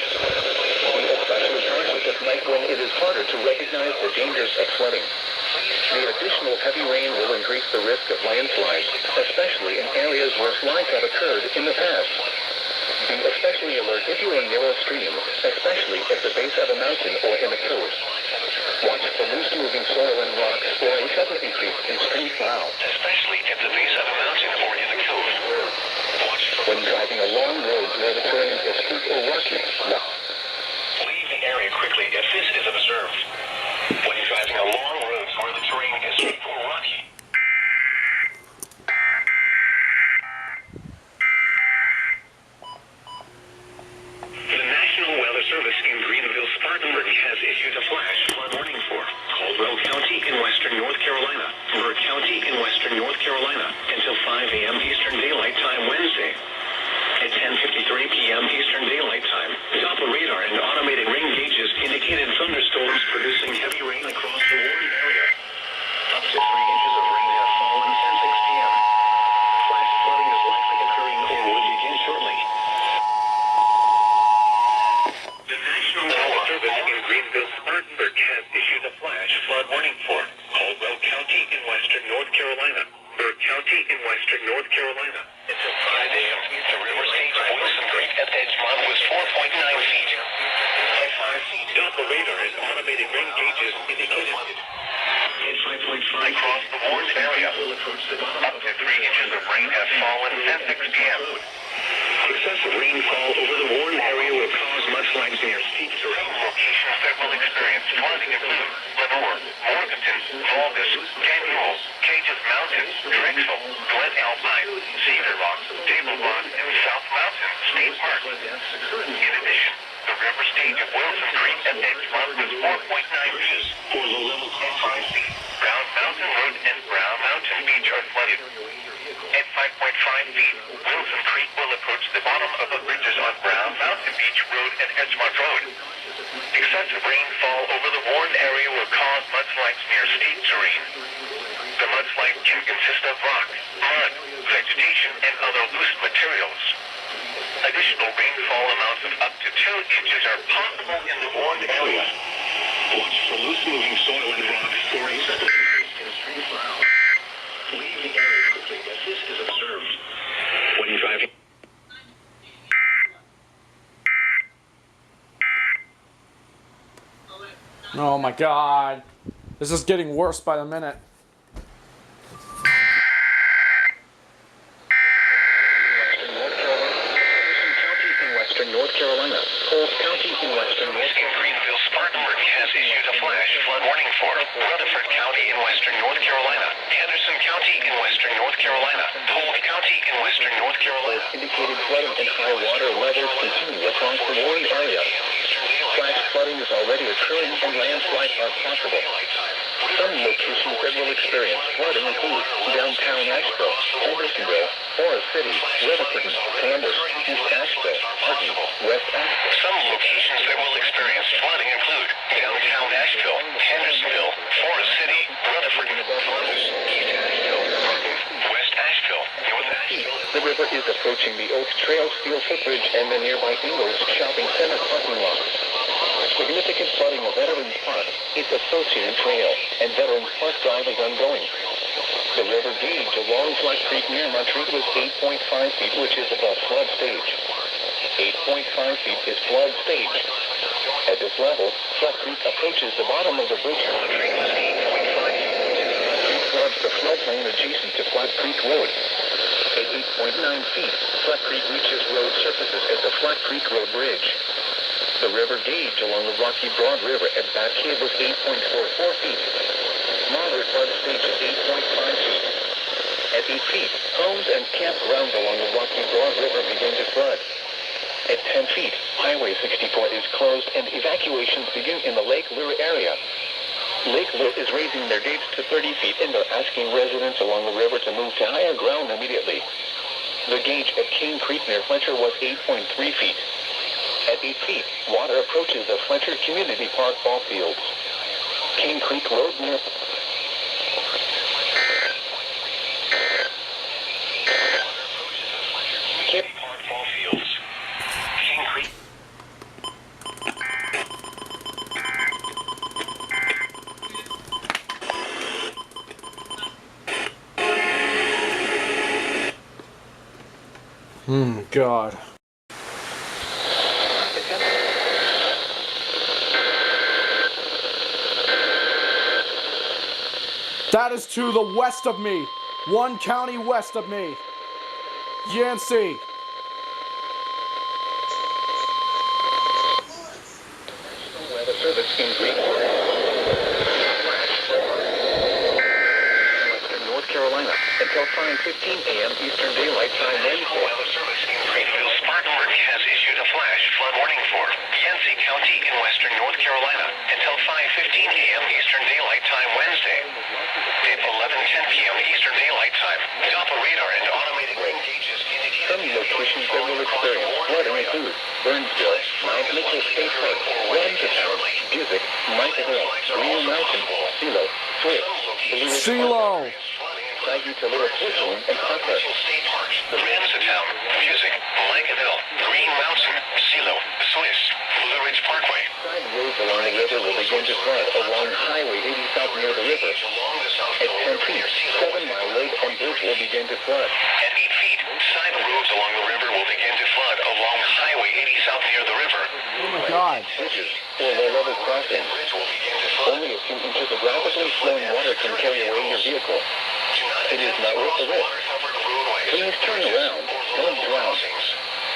Be especially cautious at night when it is harder to recognize the dangers of flooding. The additional heavy rain will increase the risk of landslides, especially in areas where slides have occurred in the past. Be especially alert if you are near a stream, especially at the base of a mountain or in a cove. Watch for loose-moving soil and rocks or a sudden increase in stream flow. Especially at the base of a mountain or in a cove. Watch for when driving along roads where the terrain is steep or rocky. Leave the area quickly if this is observed. When driving along roads where the terrain is steep or rocky. The National Weather Service in Greenville-Spartanburg has issued a flash flood warning for Caldwell County in western North Carolina, Burke County in western North Carolina, until 5 a.m. Eastern Daylight Time Wednesday. At 10:53 p.m. Eastern Daylight Time, Doppler radar and automated rain gauges indicated thunderstorms producing heavy rain across the Warren area. Up to 3 inches of rain have fallen since 6 p.m. Flash flooding is likely occurring or will begin shortly. The National Weather Service in Greenville-Spartanburg has issued a flash flood warning for Caldwell County in western North Carolina, Burke County in western North Carolina. Until 5 a.m. The river stage of Wilson Creek at Edgemont was 4.9 feet. At 5 feet, Doppler radar and automated rain gauges indicated. At 5.5 across the Warren area, up to 3 inches of rain have fallen since 6 p.m. Excessive rainfall over the Warren area will cause mudslides near steep terrain. Locations that will experience flooding include Lenore, Morganton, Valdez, Gainwell, Cages Mountain, Drexel, Glen Alpine, Cedar Rock, Table Rock, and South Mountain State Park. In addition, the river stage of Wilson Creek at Edgemont was 4.9 feet, or low-level at 5 feet. Brown Mountain Road and Brown Mountain Beach are flooded. At 5.5 feet, Wilson Creek will approach the bottom of the bridges on Brown Mountain Beach Road and Edgemont Road. Excessive rainfall over the Warren area will cause mudslides near steep terrain. The mudslide can consist of rock, mud, vegetation, and other loose materials. Additional rainfall amounts of up to 2 inches are possible in the Warren area. Watch for loose-moving soil and rocks or a sudden increase in stream flow. Leave the area quickly if this is observed. When driving.
Oh my god. This is getting worse by the minute.
Western North Carolina. Polk County in western North
In Greenville, Spartanburg has issued a flash flood warning for Rutherford County in western North Carolina, Henderson County in western North Carolina, Polk County in western North Carolina.
Indicated flooding and high water levels continue across the warned area. Flash flooding is already occurring and landslides are possible. Some locations that will experience flooding include downtown Asheville, Hendersonville, Forest City, Rutherford, Columbus, East Asheville, Arden, West Asheville.
Some locations that will experience flooding include downtown Asheville, Hendersonville, Forest City, Rutherford, Columbus, East Asheville, West Asheville, North Asheville.
The river is approaching the Oak Trail Steel Footbridge and the nearby Ingles Shopping Center parking lot. Significant flooding of Veterans Park, its associated trail, and Veterans Park Drive is ongoing. The river gauge along Flat Creek near Montreat was 8.5 feet, which is above flood stage. 8.5 feet is flood stage. At this level, Flat Creek approaches the bottom of the bridge. It floods the floodplain adjacent to Flat Creek Road. At 8.9 feet, Flat Creek reaches road surfaces at the Flat Creek Road Bridge. The river gauge along the Rocky Broad River at Bat Cave was 8.44 feet. Moderate flood stage is 8.5 feet. At 8 feet, homes and campgrounds along the Rocky Broad River begin to flood. At 10 feet, Highway 64 is closed and evacuations begin in the Lake Lure area. Lake Lure is raising their gates to 30 feet and they're asking residents along the river to move to higher ground immediately. The gauge at King Creek near Fletcher was 8.3 feet. At 8 feet, water approaches the Fletcher Community Park ball fields. King Creek Road near
Kip Park ball fields. King Creek.
God. That is to the west of me. 1 county west of me. Yancey.
Weather service in Greenville, western North Carolina until 5:15 a.m. Eastern Daylight Time Wednesday.
Weather service in Greenville, Spartanburg has issued a flash flood warning for Yancey County in western North Carolina until 5:15 a.m. Eastern Daylight Time Wednesday. At 11:10 p.m. Eastern Daylight Time, Doppler radar and automated rain gauges indicate
Some locations that will experience flooding include Burnsville, Mount Mitchell State Park, Ramseytown, Busick, Michaelville, Green Mountain, Silo, Swift, Blue Ridge
CeeLo.
Saggy to Little Switzerland, and Parker.
State Parks, Ramseytown, Busick, Michaelville, Green Mountain, Silo, Swiss, Blue Ridge Parkway.
Side roads along the river will begin to flood along Highway 80 south near the river. At 10 feet, 7 Mile Road and bridge will begin to flood.
At 8 feet, side roads along the river will begin to flood along Highway 80 south near the river.
Oh my God.
Bridges or low-level crossings.
Bridge will begin to flood.
Only a few inches of rapidly flowing water can carry away your vehicle. It is not worth the risk. Please turn around. Don't drown.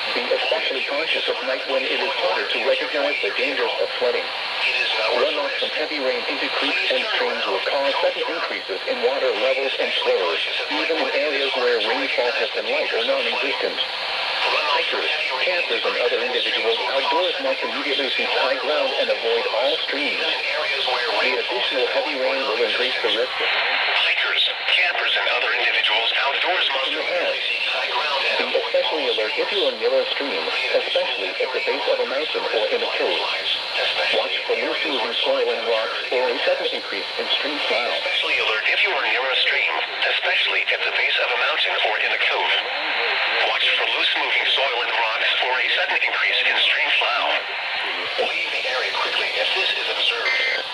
Be especially cautious at night when it is harder to recognize the dangers of flooding. Runoff from heavy rain into creeks and streams will cause sudden increases in water levels and flows, even in areas where rainfall has been light or non-existent. Hikers, campers, and other individuals outdoors must immediately seek high ground and avoid all streams. The additional heavy rain will increase the risk of
Hikers, campers, and other individuals outdoors must immediately seek high ground and
Be especially alert if you are near a stream, especially at the base of a mountain or in a cave. Watch for loose moving soil and rocks or a sudden increase in stream flow.
especially alert if you are near a stream, especially at the base of a mountain or in a cove. Watch for loose moving soil and rocks or a sudden increase in stream flow. Leave the area quickly if this is observed.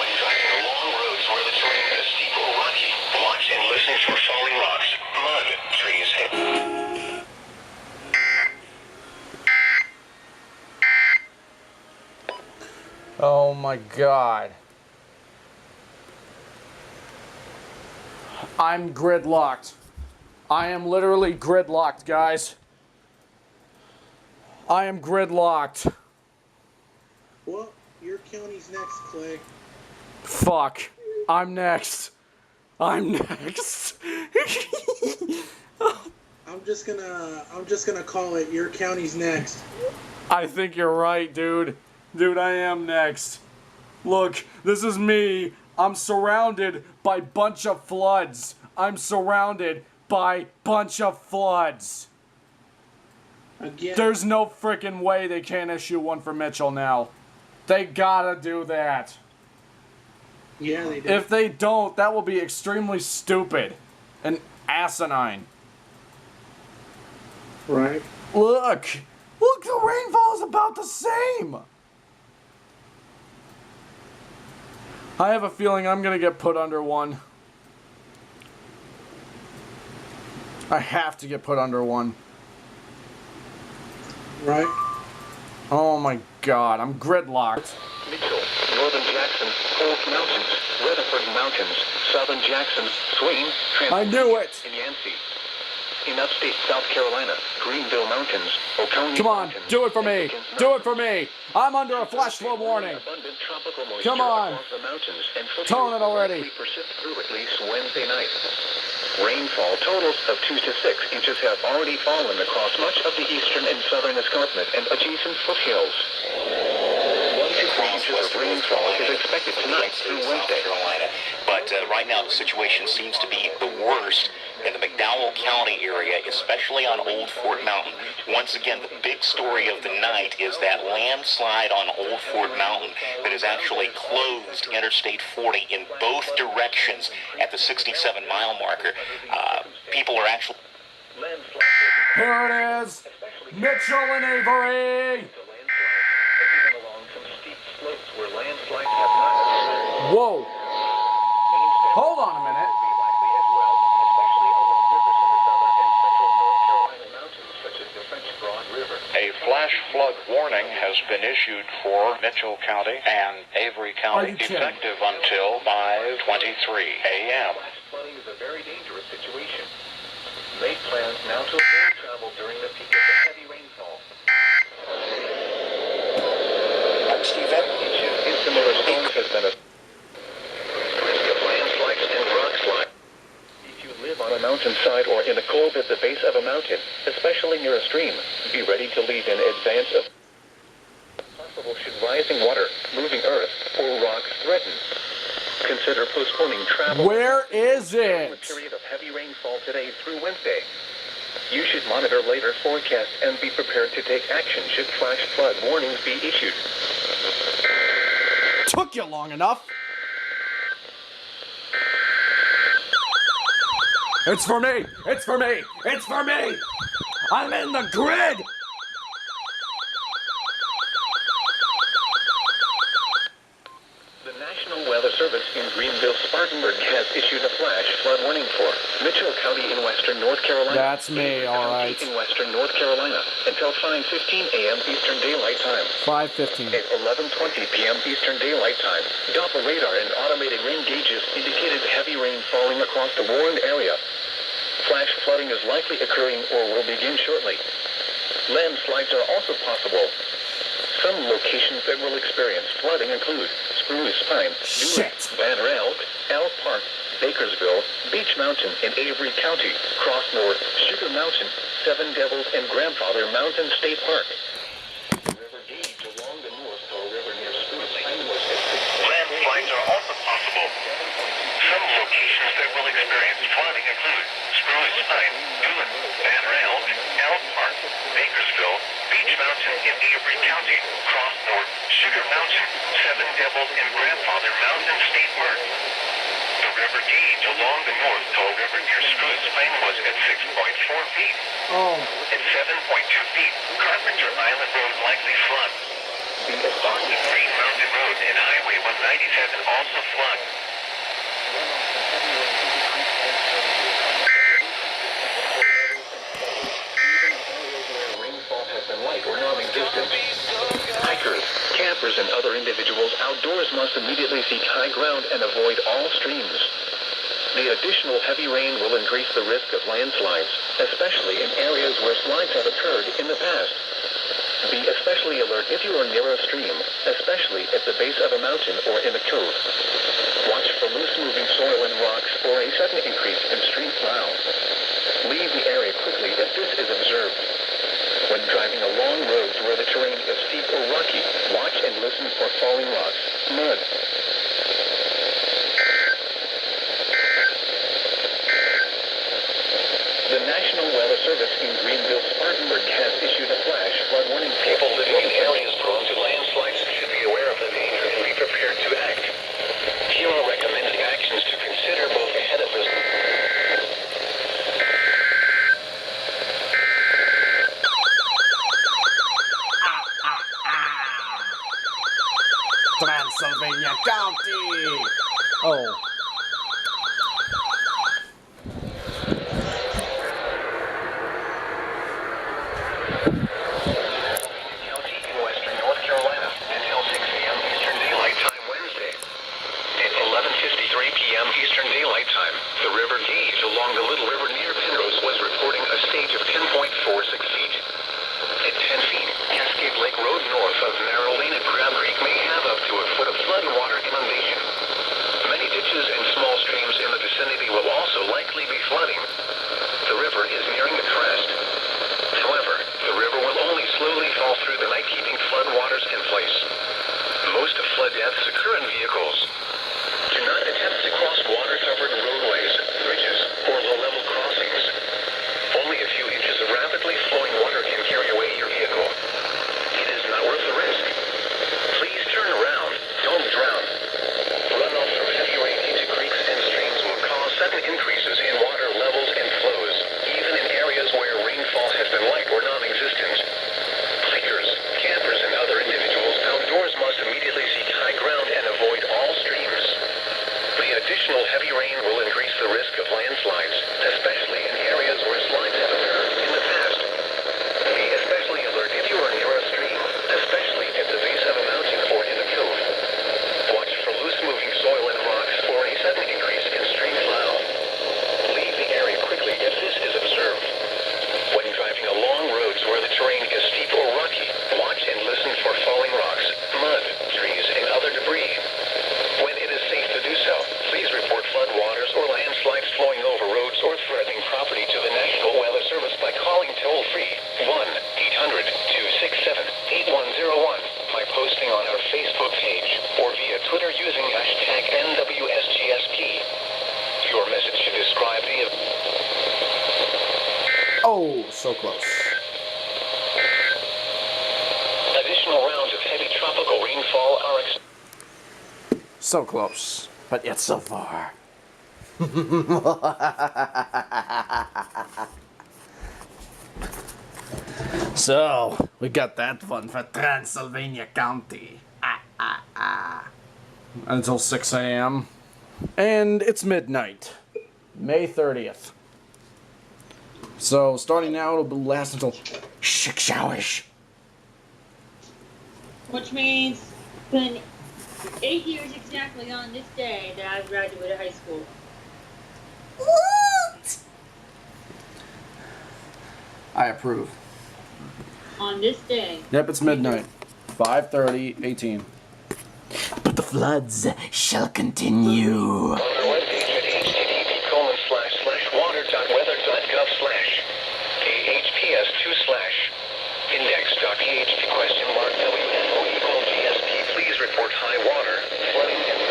When driving along roads where the terrain is steep or rocky, watch and listen for falling rocks, mud, trees, and...
Oh my God. I'm gridlocked. I am literally gridlocked, guys. I am gridlocked.
Well, your county's next, Clay.
Fuck. I'm next. I'm next.
I'm just gonna call it your county's next.
I think you're right, dude. Dude, I am next. Look, this is me. I'm surrounded by bunch of floods. I'm surrounded by bunch of floods.
Again.
There's no freaking way they can't issue one for Mitchell now. They gotta do that.
Yeah, they do.
If they don't, that will be extremely stupid and asinine.
Right.
Look! Look, the rainfall is about the same! I have a feeling I'm gonna get put under one. I have to get put under one.
Right.
Oh my god, I'm gridlocked.
Mitchell, Northern Jackson, Old Mountains, Rutherford Mountains, Southern Jackson, Swain,
I knew it!
and Yancey. In upstate South Carolina, Greenville Mountains, Oconee
Come on,
Mountains,
do it for me!
Pickens
Do it for
Mountains.
me! I'm under a flash flood warning!
Abundant tropical moisture
Come on.
across the mountains and
Tone it
will
already.
likely persist through at least Wednesday night. Rainfall totals of 2 to 6 inches have already fallen across much of the eastern and southern escarpment and adjacent foothills. 1 to 3 inches of rainfall is expected tonight through Wednesday.
But right now the situation seems to be the worst in the McDowell County area, especially on Old Fort Mountain. Once again, the big story of the night is that landslide on Old Fort Mountain that has actually closed Interstate 40 in both directions at the 67-mile marker. People are actually...
Here it is! Mitchell and Avery! Whoa! Hold on a minute.
A flash flood warning has been issued for Mitchell County and Avery County, effective until 5:23 a.m.
Flooding is a very dangerous situation. Make plans now to avoid travel during the peak of the heavy rainfall.
I'm Stephen.
In similar storms has been a risk of landslides and rock slides. If you live on a mountainside or in a cove at the base of a mountain, especially near a stream, be ready to leave in advance of possible should rising water, moving earth, or rocks threaten. Consider postponing travel.
Where is it?
A period of heavy rainfall today through Wednesday. You should monitor later forecasts and be prepared to take action should flash flood warnings be issued.
Took you long enough. It's for me! It's for me! It's for me! I'm in the grid!
The National Weather Service in Greenville, Spartanburg has issued a flash flood warning for Mitchell County in western North Carolina.
That's me, all right.
In western North Carolina until 5:15 a.m. Eastern Daylight Time.
5:15.
At 11:20 p.m. Eastern Daylight Time, Doppler radar and automated rain gauges indicated heavy rain falling across the warned area. Flash flooding is likely occurring or will begin shortly. Landslides are also possible. Some locations that will experience flooding include Spruce Pine, Dewey, Van Elk, Elk Park, Bakersville, Beach Mountain in Avery County, Cross North, Sugar Mountain, Seven Devils, and Grandfather Mountain State Park. River Gauge along the North Pole River near Spruce Pine was at 6.
Landslides are also possible. Some locations that will experience flooding include Spruce Pine, Dewey, Van Elk, Elk Park, Bakersville, Beach Mountain in Avery County, Cross North, Sugar Mountain, Seven Devils, and Grandfather Mountain State Park. The river gauge along the North Pole River near Spruce Pine was at 6.4 feet. At 7.2 feet, Carpenter Island Road likely flood. Boston Green Mountain Road and Highway 197 also flood.
Rainfall has been light or non-existent. Hikers, campers, and other individuals outdoors must immediately seek high ground and avoid all streams.
The additional heavy rain will increase the risk of landslides, especially in areas where slides have occurred in the past. Be especially alert if you are near a stream, especially at the base of a mountain or in a cove. Watch for loose-moving soil and rocks or a sudden increase in stream flow. Leave the area quickly if this is observed. When driving along roads where the terrain is steep or rocky, watch and listen for falling rocks, mud. The National Weather Service in Greenville-Spartanburg has issued a flash flood warning.
People living in areas prone to landslides should be aware of the danger and be prepared to act. Here are recommended actions to consider both ahead of this.
Transylvania County!
Oh.
County in western North Carolina until 6 a.m. Eastern Daylight Time Wednesday. At 11:53 p.m. Eastern Daylight Time, the river gauge along the Little River near Penrose was reporting a stage of 10.46 feet. At 10 feet, Cascade Lake Road north of Narrow Lane at Crab Creek may have up to a foot of flood water inundation. Many ditches and small streams in the vicinity will also likely be flooding. The river is nearing the crest. However, the river will only slowly fall through the night, keeping flood waters in place. Most of flood deaths occur in vehicles. Do not attempt to cross water-covered roadways, bridges, or low-level crossings. Only a few inches of rapidly flowing water can carry away your vehicle. It is not worth the risk. Please turn around. Don't drown. Runoff from heavy rain into creeks and streams will cause sudden increases in water levels and flows, even in areas where rainfall has been light or non-existent. Hikers, campers, and other individuals outdoors must immediately seek high ground and avoid all streams. The additional heavy rain will increase the risk of landslides, especially in areas where slides have occurred in the past. Be especially alert if you are near a stream, especially at the base of a mountain or in a cove. Watch for loose-moving soil and rocks or a sudden increase in stream flow. Leave the area quickly if this is observed. When driving along roads where the terrain is steep or rocky, watch and listen for falling rocks, mud, trees, and other debris. When it is safe to do so, please report flood waters or landslides flowing over roads or threatening property to the National Weather Service by calling toll-free 1-800-267-8101 by posting on our Facebook page or via Twitter using hashtag NWSGSP. Your message should describe the event.
Oh, so close.
Additional rounds of heavy tropical rainfall are expected.
So close, but yet so far. So, we got that one for Transylvania County. Until 6 a.m. And it's midnight. May 30th. So, starting now, it'll last until 6 hours.
Which means it's been 8 years exactly on this day that I graduated high school.
What?
I approve.
On this day.
Yep, it's midnight. 5:30:18.
But the floods shall continue.
On our webpage at http://water.weather.gov/index.php?WFO=GSP. Please report high water, flooding, and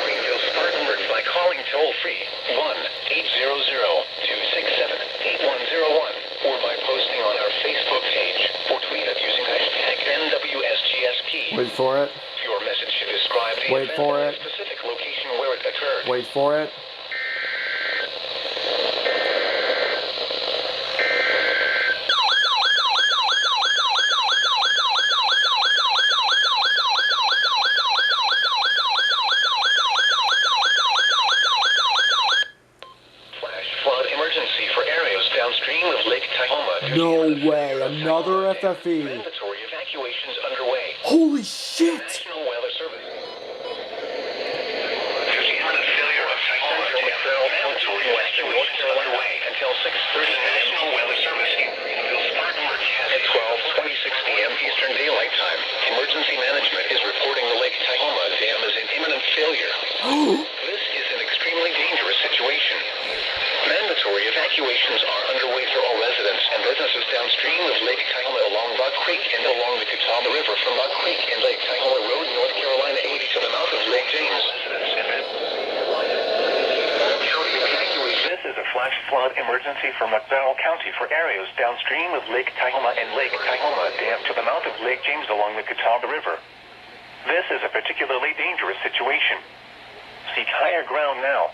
Greenville-Spartanburg by calling toll-free 1-800-267-8101 or by posting on our Facebook page or tweet us using hashtag NWSGSP.
Wait for it.
Your message should describe the
Wait
event
for
and
it.
the specific location where it occurred.
Wait for it.
Flash flood emergency for areas downstream of Lake Tahoma.
No way, another FFE.
Mandatory evacuations underway.
Holy shit!
National Weather Service. Due to imminent failure until 6:30 National Weather Service at 12:26 p.m. Eastern Daylight Time. Emergency management is reporting the Lake Tahoma Dam is in imminent failure. This is an extremely dangerous situation. Mandatory evacuations are underway for all residents and businesses downstream of Lake Tahoma along Buck Creek and along the Catawba River from Buck Creek and Lake Tahoma Road, North Carolina 80 to the mouth of Lake James.
This is a flash flood emergency for McDowell County for areas downstream of Lake Tahoma and Lake Tahoma Dam to the mouth of Lake James along the Catawba River. This is a particularly dangerous situation. Seek higher ground now.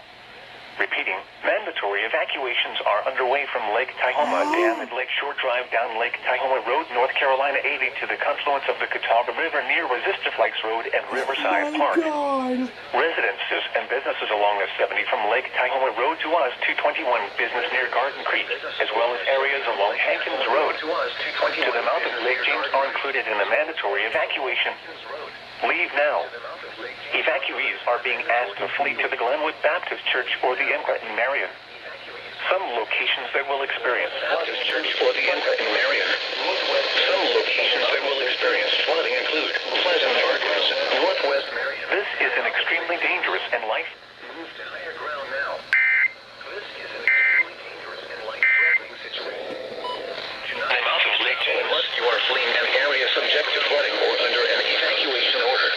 Repeating, mandatory evacuations are underway from Lake Tahoma Dam and Lakeshore Drive down Lake Tahoma Road, North Carolina 80 to the confluence of the Catawba River near Resistor Lakes Road and Riverside Park. Residences and businesses along the 70 from Lake Tahoma Road to us 221 business near Garden Creek, as well as areas along Hankins Road to the mouth of Lake James are included in the mandatory evacuation. Leave now. Evacuees are being asked to flee to the Glenwood Baptist Church or the Emka in Marion. Some locations that will experience
Baptist Church or the Emka in Marion. Some locations that will experience flooding include Pleasant Gardens, Northwest Marion.
This is an extremely dangerous and life.
Move to higher ground now. This is an extremely dangerous and life-threatening situation. Do not the mouth of Lake James unless you are fleeing an area subject to flooding or under an evacuation order.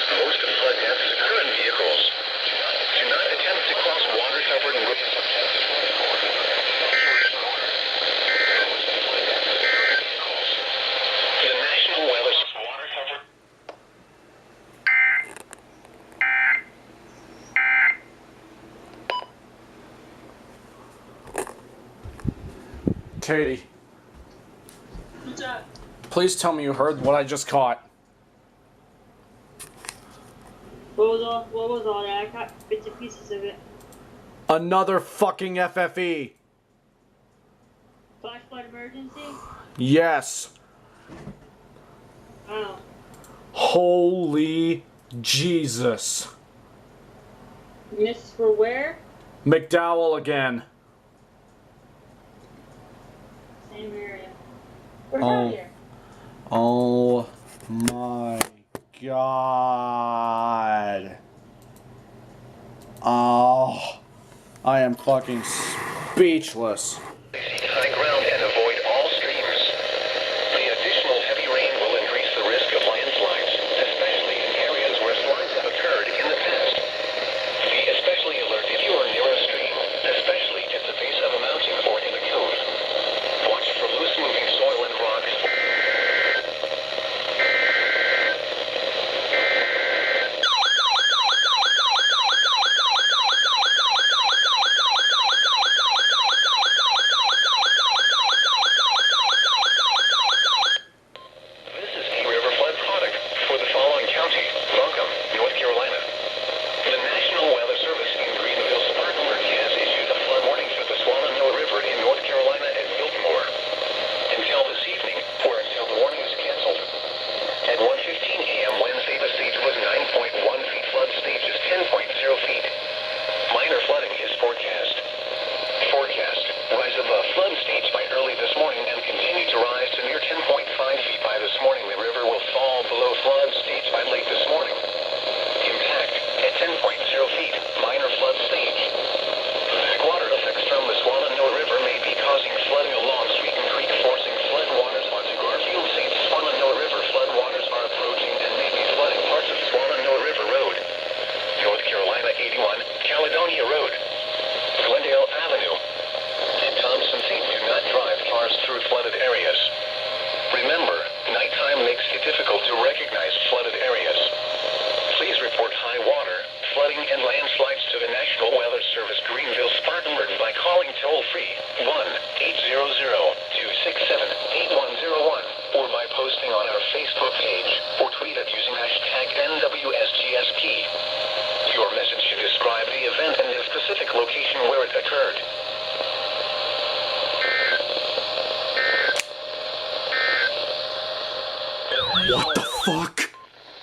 Most of flood deaths occur in vehicles. Do not attempt to cross water-covered and the National Weather water-covered.
Katie,
What's up?
please tell me you heard what I just caught.
What was all that? I caught bits and pieces of it.
Another fucking FFE.
Flash flood emergency?
Yes.
Oh.
Holy Jesus.
And this is for where?
McDowell again.
Same area. What about here?
Oh my God. Oh, I am fucking speechless.
Seek high ground and avoid all streams. The additional heavy rain will increase the risk of landslides, especially in areas where slides have occurred in the past. Be especially alert if you are near a stream, especially at the base of a mountain or in a cove. Watch for loose-moving soil and rocks. This is a river flood product for the following county: Buncombe, North Carolina. The National Weather Service in Greenville, Spartanburg has issued a flood warning for the Swannanoa River in North Carolina and Biltmore until this evening, or until the warning is canceled. At 1:15 a.m. Wednesday, the stage was 9.1 feet. Flood stage is 10.0 feet. Minor flooding is forecast. Forecast: rise above flood stage by early this morning and continue to rise to near 10.5 feet by this morning. The river will fall below flood stage by late this morning. Impact at 10.0 feet. Minor flood stage. Backwater effects from the Swannanoa River may be causing flooding along Sweeten Creek, forcing floodwaters onto Garfield St. Swannanoa River. Floodwaters are approaching and may be flooding parts of Swannanoa River Road, North Carolina 81, Caledonia Road, Glendale Avenue, and Thompson St. Do not drive cars through flooded areas. Remember, nighttime makes it difficult to recognize flooded areas. Please report high water, flooding, and landslides to the National Weather Service Greenville, Spartanburg by calling toll-free 1-800-267-8101 or by posting on our Facebook page or tweet it using hashtag NWSGSP. Your message should describe the event and the specific location where it occurred.
What the fuck?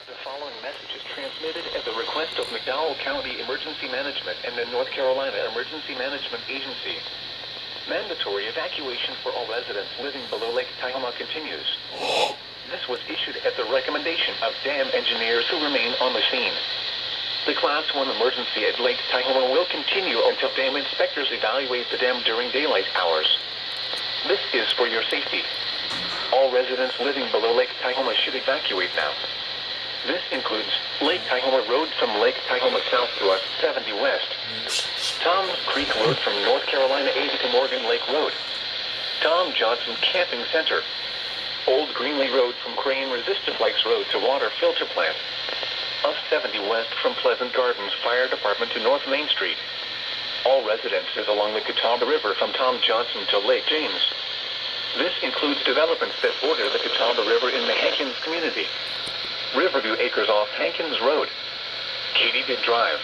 The following message is transmitted at the request of McDowell County Emergency Management and the North Carolina Emergency Management Agency. Mandatory evacuation for all residents living below Lake Tahoma continues. This was issued at the recommendation of dam engineers who remain on the scene. The Class 1 emergency at Lake Tahoma will continue until dam inspectors evaluate the dam during daylight hours. This is for your safety. All residents living below Lake Tahoma should evacuate now. This includes Lake Tahoma Road from Lake Tahoma south to us 70 west, Tom Creek Road from North Carolina 80 to Morgan Lake Road, Tom Johnson Camping Center, Old Greenlee Road from Crane Resistant Lakes Road to Water Filter Plant, us 70 west from Pleasant Gardens Fire Department to North Main Street. All residences along the Catawba River from Tom Johnson to Lake James. This includes developments that border the Catawba River in the Hankins community. Riverview Acres off Hankins Road, Katy Big Drive,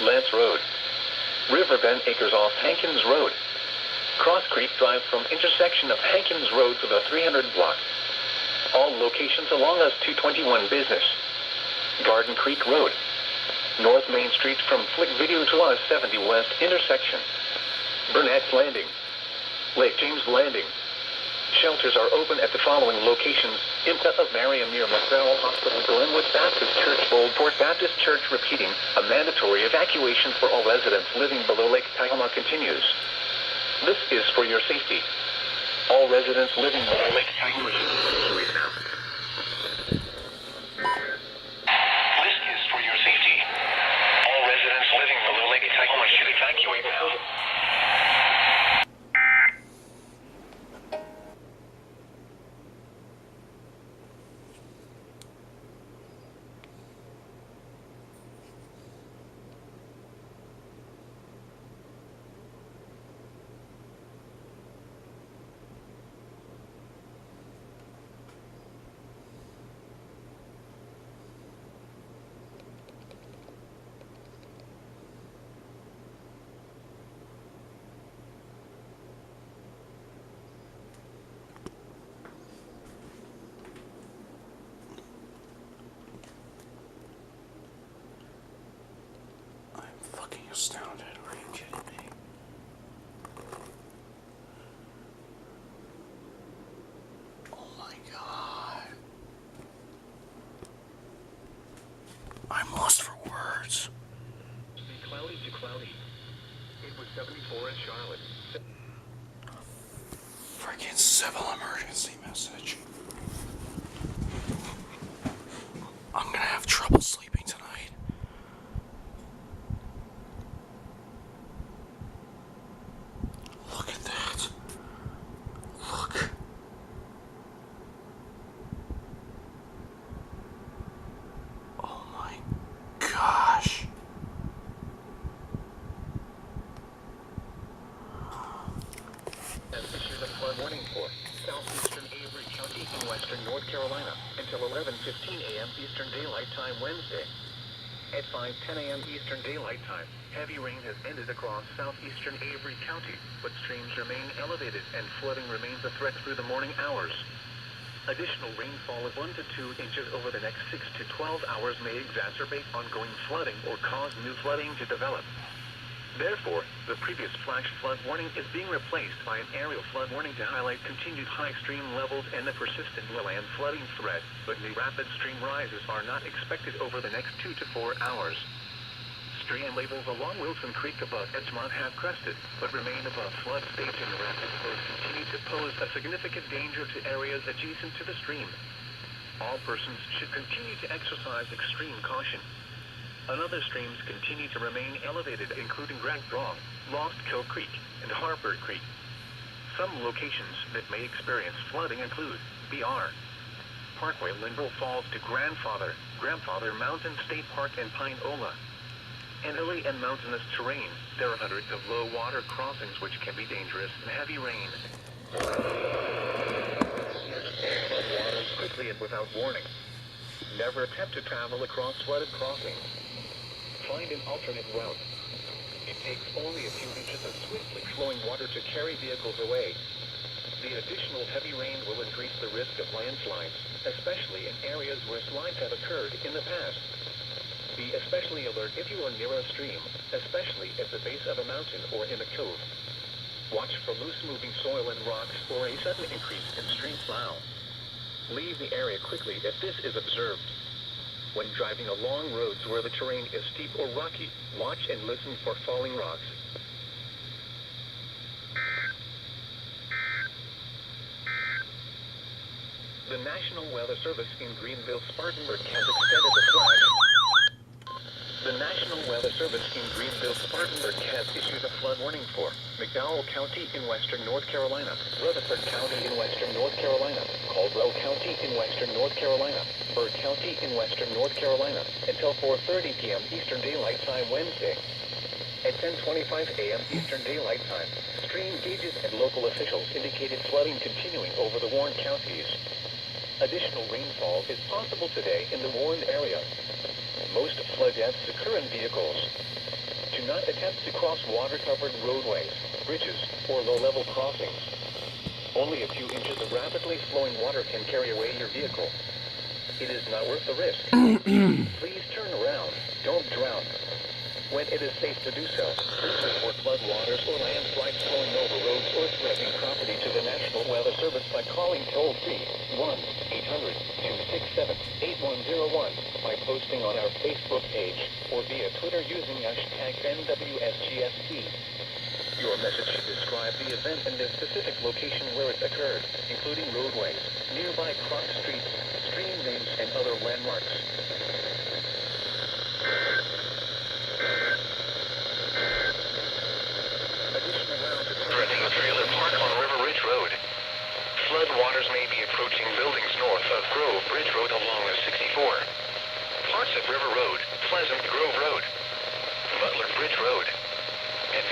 Lance Road, Riverbend Acres off Hankins Road, Cross Creek Drive from intersection of Hankins Road to the 300 block. All locations along us 221 Business, Garden Creek Road, North Main Street from Flick Video to us 70 West intersection, Burnett's Landing, Lake James Landing. Shelters are open at the following locations: IMCA of Mariam near McDowell Hospital, Glenwood Baptist Church, Old Port Baptist Church. Repeating, a mandatory evacuation for all residents living below Lake Tahoma continues. This is for your safety. All residents living below Lake Tahoma should evacuate now.
This is for your safety. All residents living below Lake Tahoma should evacuate now.
Astounded. Are you kidding me? Oh my god. I'm lost for words.
Be cloudy to cloudy. It was 74 in Charlotte.
Freaking civil emergency message. I'm gonna have trouble sleeping tonight. Look at that. Look. Oh my gosh.
Has issued a flood warning for southeastern Avery County in western North Carolina until 11:15 a.m. Eastern Daylight Time Wednesday. At 5:10 a.m. Eastern Daylight Time, heavy rain has ended across southeastern Avery County, but streams remain elevated and flooding remains a threat through the morning hours. Additional rainfall of 1 to 2 inches over the next 6 to 12 hours may exacerbate ongoing flooding or cause new flooding to develop. Therefore, the previous flash flood warning is being replaced by an aerial flood warning to highlight continued high stream levels and the persistent land flooding threat, but new rapid stream rises are not expected over the next 2 to 4 hours. Stream levels along Wilson Creek above Edgemont have crested, but remain above flood stage, and the rapid flows continue to pose a significant danger to areas adjacent to the stream. All persons should continue to exercise extreme caution. Other streams continue to remain elevated, including Grand Bronx, Lost Kill Creek, and Harper Creek. Some locations that may experience flooding include BR Parkway, Linville Falls to Grandfather Mountain State Park, and Pine-Ola. In hilly and mountainous terrain, there are hundreds of low water crossings which can be dangerous in heavy rain. Flood waters quickly and without warning. Never attempt to travel across flooded crossings. Find an alternate route. It takes only a few inches of swiftly flowing water to carry vehicles away. The additional heavy rain will increase the risk of landslides, especially in areas where slides have occurred in the past. Be especially alert if you are near a stream, especially at the base of a mountain or in a cove. Watch for loose-moving soil and rocks or a sudden increase in stream flow. Leave the area quickly if this is observed. When driving along roads where the terrain is steep or rocky, watch and listen for falling rocks. The National Weather Service in Greenville-Spartanburg has extended the flag. The National Weather Service in Greenville-Spartanburg has issued a flood warning for McDowell County in western North Carolina, Rutherford County in western North Carolina, Caldwell County in western North Carolina, Byrd County in western North Carolina, until 4:30 p.m. Eastern Daylight Time Wednesday. At 10:25 a.m. Eastern Daylight Time, stream gauges and local officials indicated flooding continuing over the Warren counties. Additional rainfall is possible today in the Warren area. Most flood deaths occur in vehicles. Do not attempt to cross water-covered roadways, bridges, or low-level crossings. Only a few inches of rapidly flowing water can carry away your vehicle. It is not worth the risk. Please turn around. Don't drown. When it is safe to do so, please report floodwaters or landslides flowing over roads or threatening property to the National Weather Service by calling toll-free 1-800-267-8101 by posting on our Facebook page or via Twitter using hashtag NWSGST. Your message should describe the event and the specific location where it occurred, including roadways, nearby cross streets, stream names, and other landmarks.
Threatening a trailer park on River Ridge Road. Flood waters may be approaching buildings north of Grove Bridge Road along 64. Parts of River Road, Pleasant Grove Road, Butler Bridge Road, and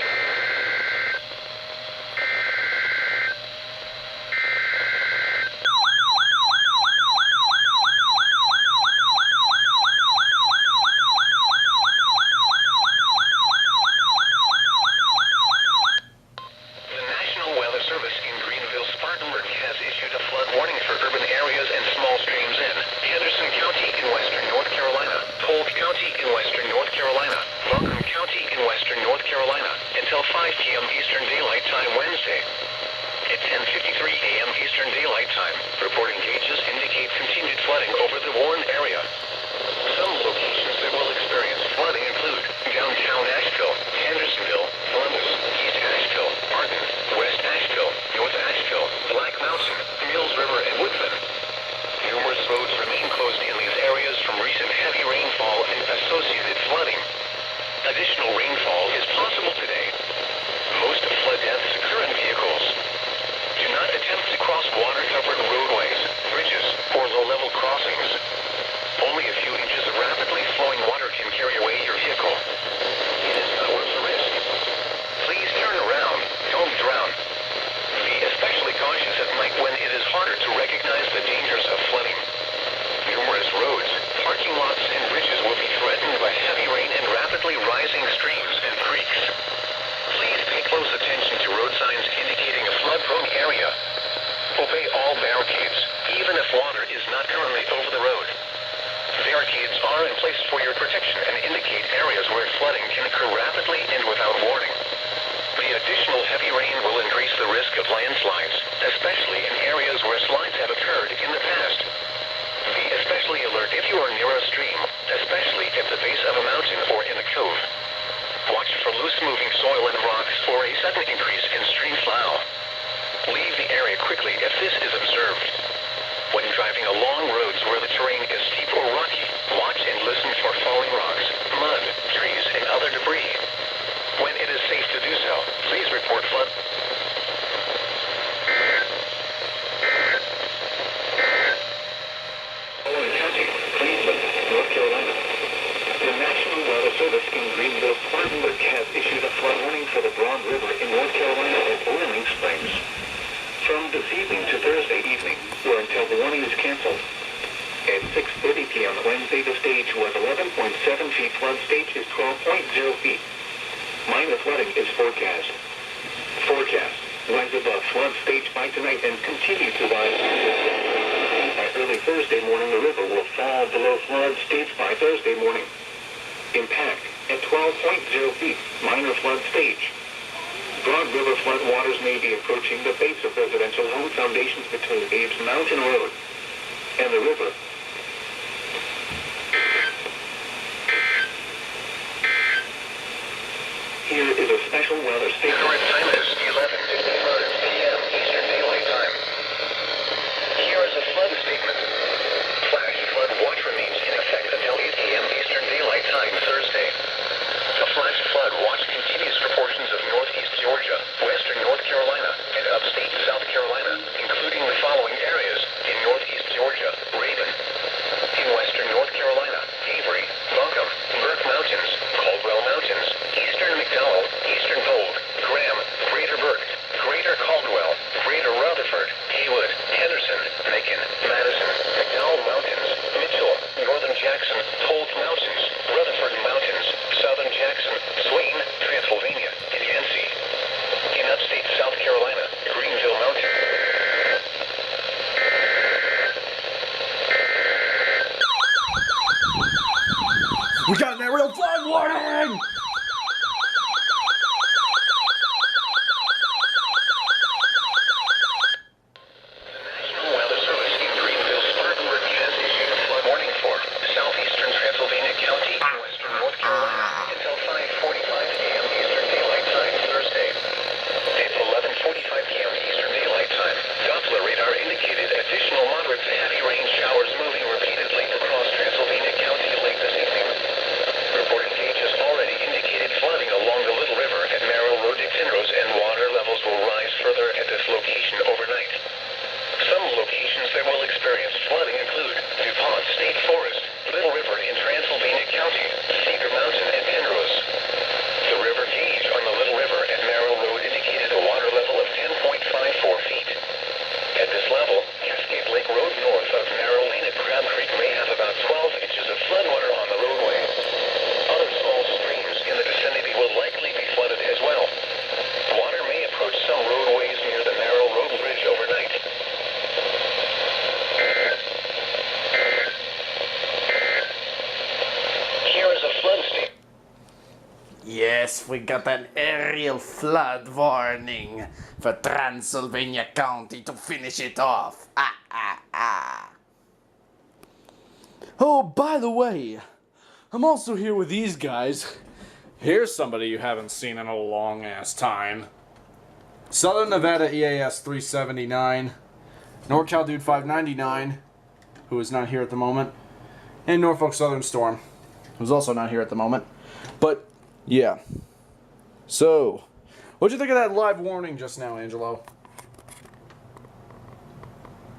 Broad river floodwaters may be approaching the base of residential home foundations between Abe's Mountain Road and the river. Here is a special weather statement.
Current time is 11:55 p.m. Eastern Daylight Time. Here is a flood statement. Flash flood watch remains in effect until 8 p.m. Eastern Daylight Time Thursday. The flash flood watch continues for portions of northeast Georgia, western North Carolina, and upstate South Carolina, including the following areas: in northeast Georgia, Raven; in western North Carolina, Avery, Buncombe, Burke Mountains, Caldwell Mountains, eastern McDowell, eastern Bold, Graham, Greater Burke, Greater Caldwell, Greater Rutherford, Haywood, Henderson, Macon, Madison, McDowell Mountains, Mitchell, northern Jackson, Holt Mountains, Rutherford Mountains, southern Jackson, Swain, Transylvania, and Yancey. In upstate South Carolina, Greenville Mountain.
We got an aerial flood warning!
National Weather Service in Greenville, Spartanburg has issued a flood warning for southeastern Transylvania County and western North Carolina until 5:45 p.m. Eastern Daylight Time Thursday. At 11:45 p.m. Eastern Daylight Time, Doppler radar indicated additional moderate to heavy rain showers moving repeatedly across Transylvania County late this evening. Reported gauges already indicated flooding along the Little River at Merrill Road to Penrose, and water levels will rise further at this location overnight. Some locations that will experience flooding include DuPont State Forest, Little River in Transylvania County, Cedar Mountain, and Penrose. The river gauge on the Little River at Merrill Road indicated a water level of 10.54 feet. At this level, Cascade Lake Road north of Narrow Lane at Crab Creek may have about 12 inches of floodwater on the roadway. Other small streams in the vicinity will likely be flooded as well. Water may approach some roadways near the Narrow Road Bridge overnight. Here is a flood statement.
Yes, we got an aerial flood warning for Transylvania County to finish it off. Oh, by the way, I'm also here with these guys.
Here's somebody you haven't seen in a long ass time. Southern Nevada EAS 379, NorCal Dude 599, who is not here at the moment, and Norfolk Southern Storm, who's also not here at the moment. But yeah. So, what'd you think of that live warning just now, Angelo?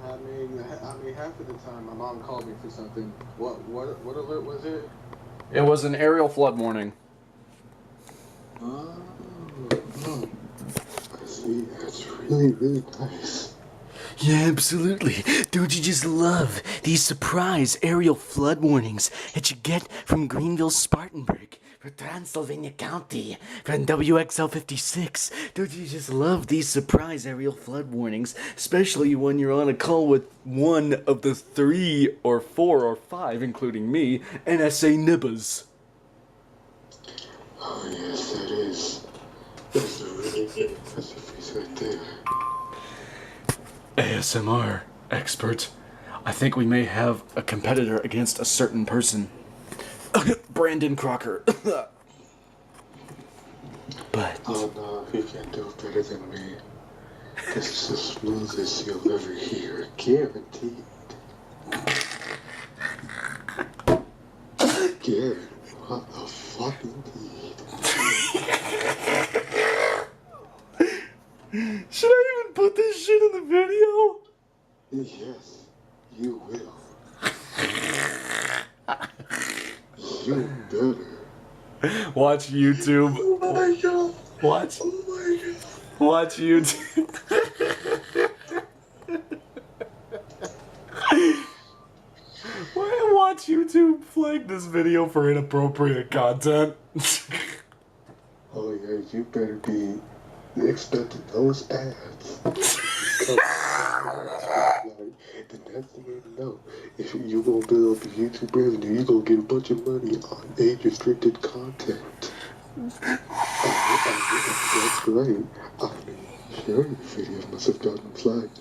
I mean, half of the time my mom called me for something. What alert was it?
It was an aerial flood warning.
Oh, I see. That's really, really nice.
Yeah, absolutely. Don't you just love these surprise aerial flood warnings that you get from Greenville, Spartanburg, for Transylvania County, from WXL 56? Don't you just love these surprise aerial flood warnings, especially when you're on a call with one of the 3 or 4 or 5, including me, NSA nibbas?
Oh yes, that is. That's a really good face right there.
ASMR expert. I think we may have a competitor against a certain person. Brandon Crocker. But
oh no, he can't do it better than me. This is the smoothest you'll ever hear, guaranteed. Gary, what the fuck indeed?
should I even put this shit in the video?
Yes, you will. You better.
Watch YouTube.
Oh my god.
Watch.
Oh my god.
Watch YouTube. Watch YouTube flag this video for inappropriate content.
Oh yeah, you better be expecting those ads. The next thing you know, if you gonna build up your YouTube revenue, you gonna get a bunch of money on age-restricted content. That's right. I mean, sure, the video must have gotten flagged.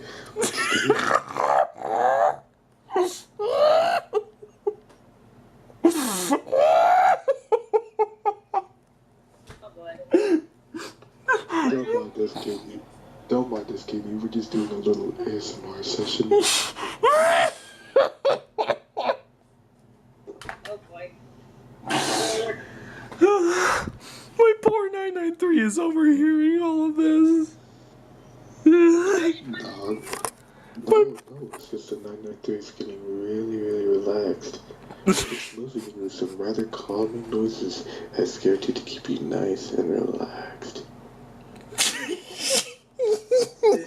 Don't mind us, Katie. Don't mind us, Katie. We're just doing a little ASMR session.
My poor 993 is overhearing all of this.
No, it's just the 993 is getting really relaxed. It's moving with some rather calming noises that scared you to keep you nice and relaxed.
Did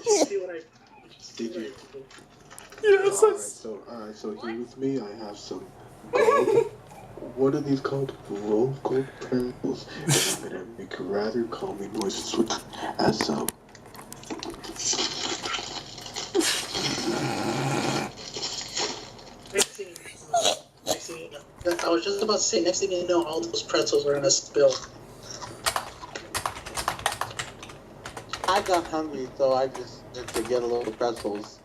you see what I
Did you?
Yes,
Alright, so here with me I have some gold. What are these called? Rolled gold pretzels. And I'm gonna make rather calming noises with as some.
I was just about to say, next thing you know, all those pretzels are gonna spill.
I got hungry, so I just had to get a little pretzels.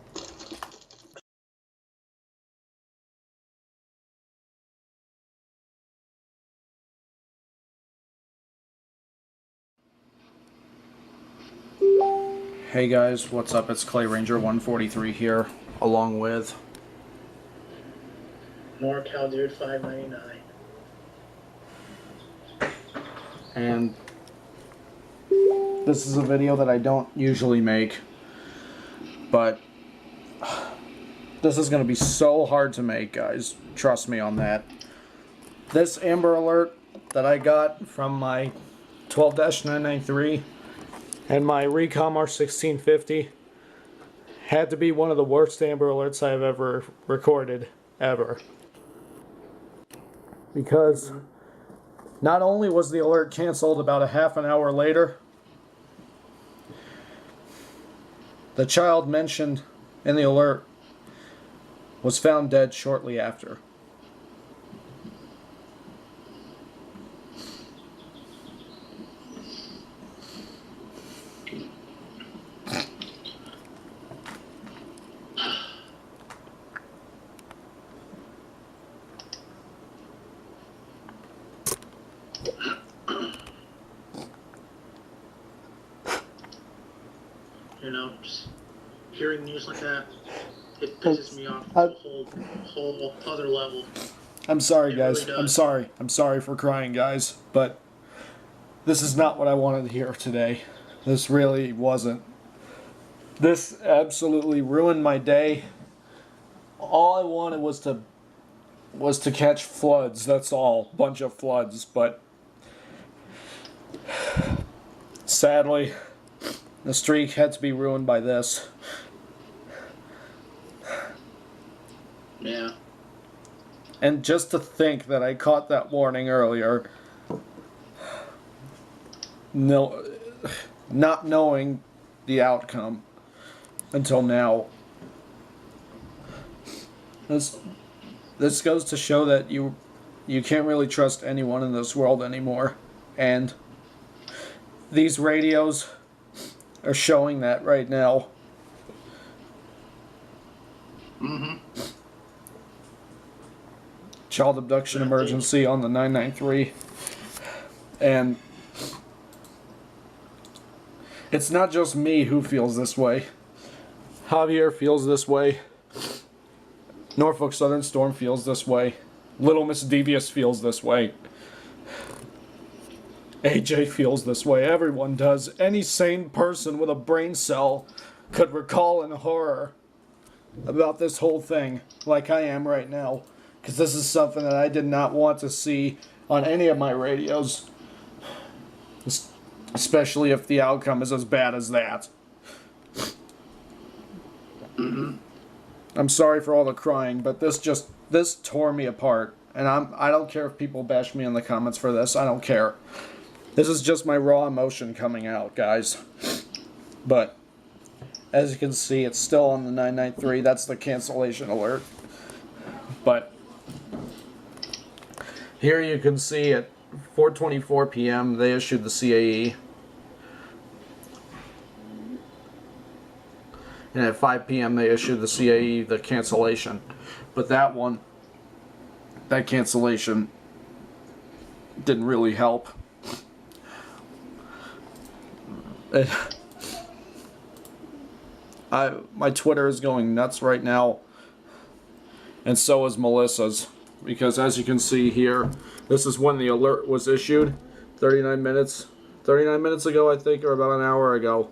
Hey guys, what's up? It's Clay Ranger 143 here, along with
NorCal Dude 599.
and this is a video that I don't usually make, but this is going to be so hard to make, guys. Trust me on that. This Amber Alert that I got from my 12-993 and my Recom R1650 had to be one of the worst Amber Alerts I've ever recorded, ever. Because not only was the alert canceled about a half an hour later, the child mentioned in the alert was found dead shortly after.
You know, just hearing news like that, it pisses me off a whole other level.
I'm sorry, guys.
Really
I'm sorry. I'm sorry for crying, guys. But this is not what I wanted to hear today. This really wasn't. This absolutely ruined my day. All I wanted was to catch floods. That's all. Bunch of floods. But sadly, the streak had to be ruined by this.
Yeah.
And just to think that I caught that warning earlier, no, not knowing the outcome until now. This goes to show that you can't really trust anyone in this world anymore. And these radios are showing that right now.
Mm-hmm.
Child abduction emergency on the 993. And it's not just me who feels this way. Javier feels this way. Norfolk Southern Storm feels this way. Little Miss Devious feels this way. AJ feels this way. Everyone does. Any sane person with a brain cell could recall in horror about this whole thing, like I am right now. Because this is something that I did not want to see on any of my radios. Especially if the outcome is as bad as that.
Mm-hmm.
I'm sorry for all the crying, but this tore me apart. And I don't care if people bash me in the comments for this. I don't care. This is just my raw emotion coming out, guys. But as you can see, it's still on the 993. That's the cancellation alert. But here you can see it 4:24 p.m. they issued the CAE. And at 5 p.m. they issued the CAE, the cancellation. But that cancellation didn't really help. My Twitter is going nuts right now, and so is Melissa's, because as you can see here, this is when the alert was issued, 39 minutes ago, I think, or about an hour ago.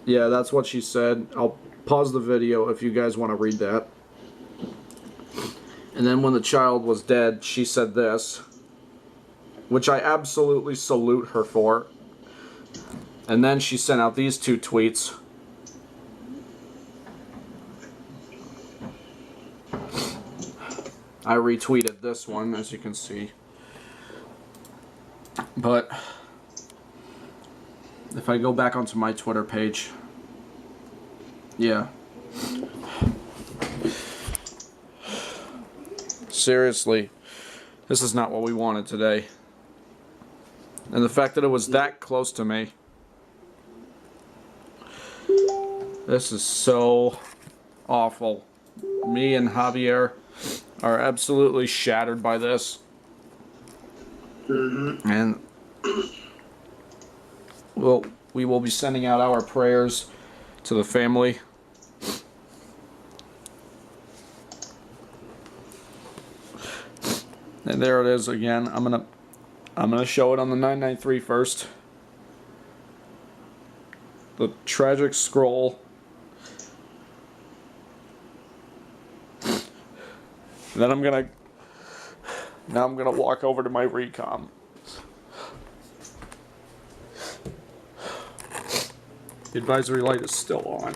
Yeah, that's what she said. I'll pause the video if you guys want to read that. And then when the child was dead, she said this, which I absolutely salute her for. And then she sent out these two tweets. I retweeted this one, as you can see. But if I go back onto my Twitter page, yeah. Seriously, this is not what we wanted today. And the fact that it was that close to me. This is so awful. Me and Javier are absolutely shattered by this. And we will be sending out our prayers to the family. And there it is again. I'm gonna show it on the 993 first. The tragic scroll. And then I'm gonna walk over to my recom. The advisory light is still on.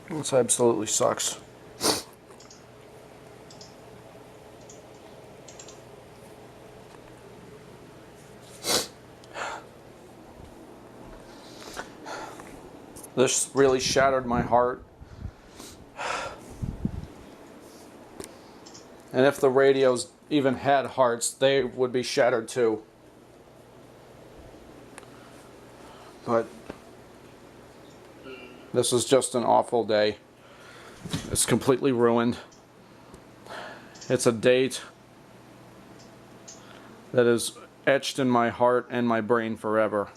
This absolutely sucks. This really shattered my heart. And if the radios even had hearts, they would be shattered too. But this is just an awful day. It's completely ruined. It's a date that is etched in my heart and my brain forever.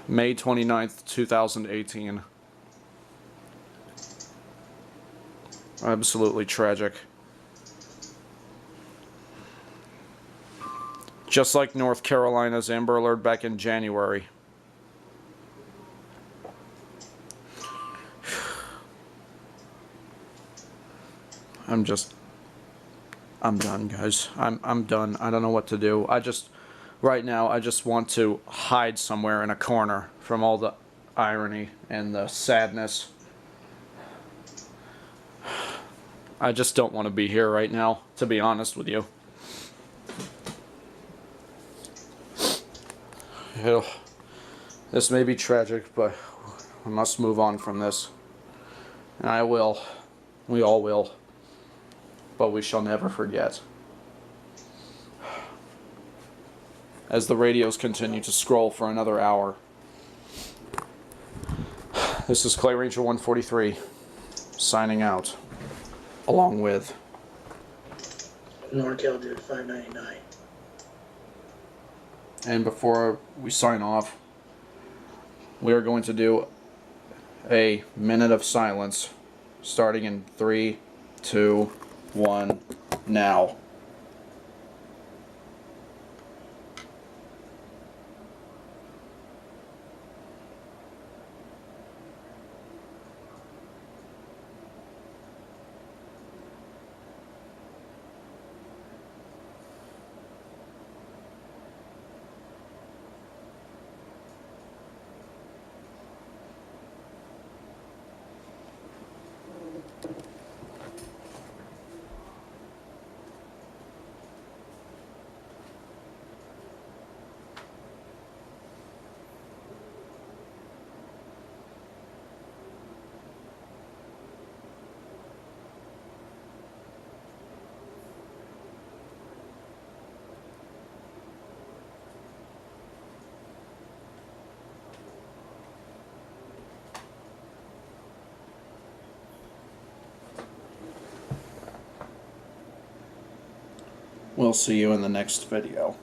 May 29th, 2018. Absolutely tragic. Just like North Carolina's Amber Alert back in January. I'm done, guys. I'm done. I don't know what to do. Right now, I just want to hide somewhere in a corner from all the irony and the sadness. I just don't want to be here right now, to be honest with you. This may be tragic, but we must move on from this. And I will. We all will. But we shall never forget. As the radios continue to scroll for another hour. This is Clay Ranger 143, signing out, along with
NorCal Dude 599.
And before we sign off, we are going to do a minute of silence starting in 3, 2, 1, now. We'll see you in the next video.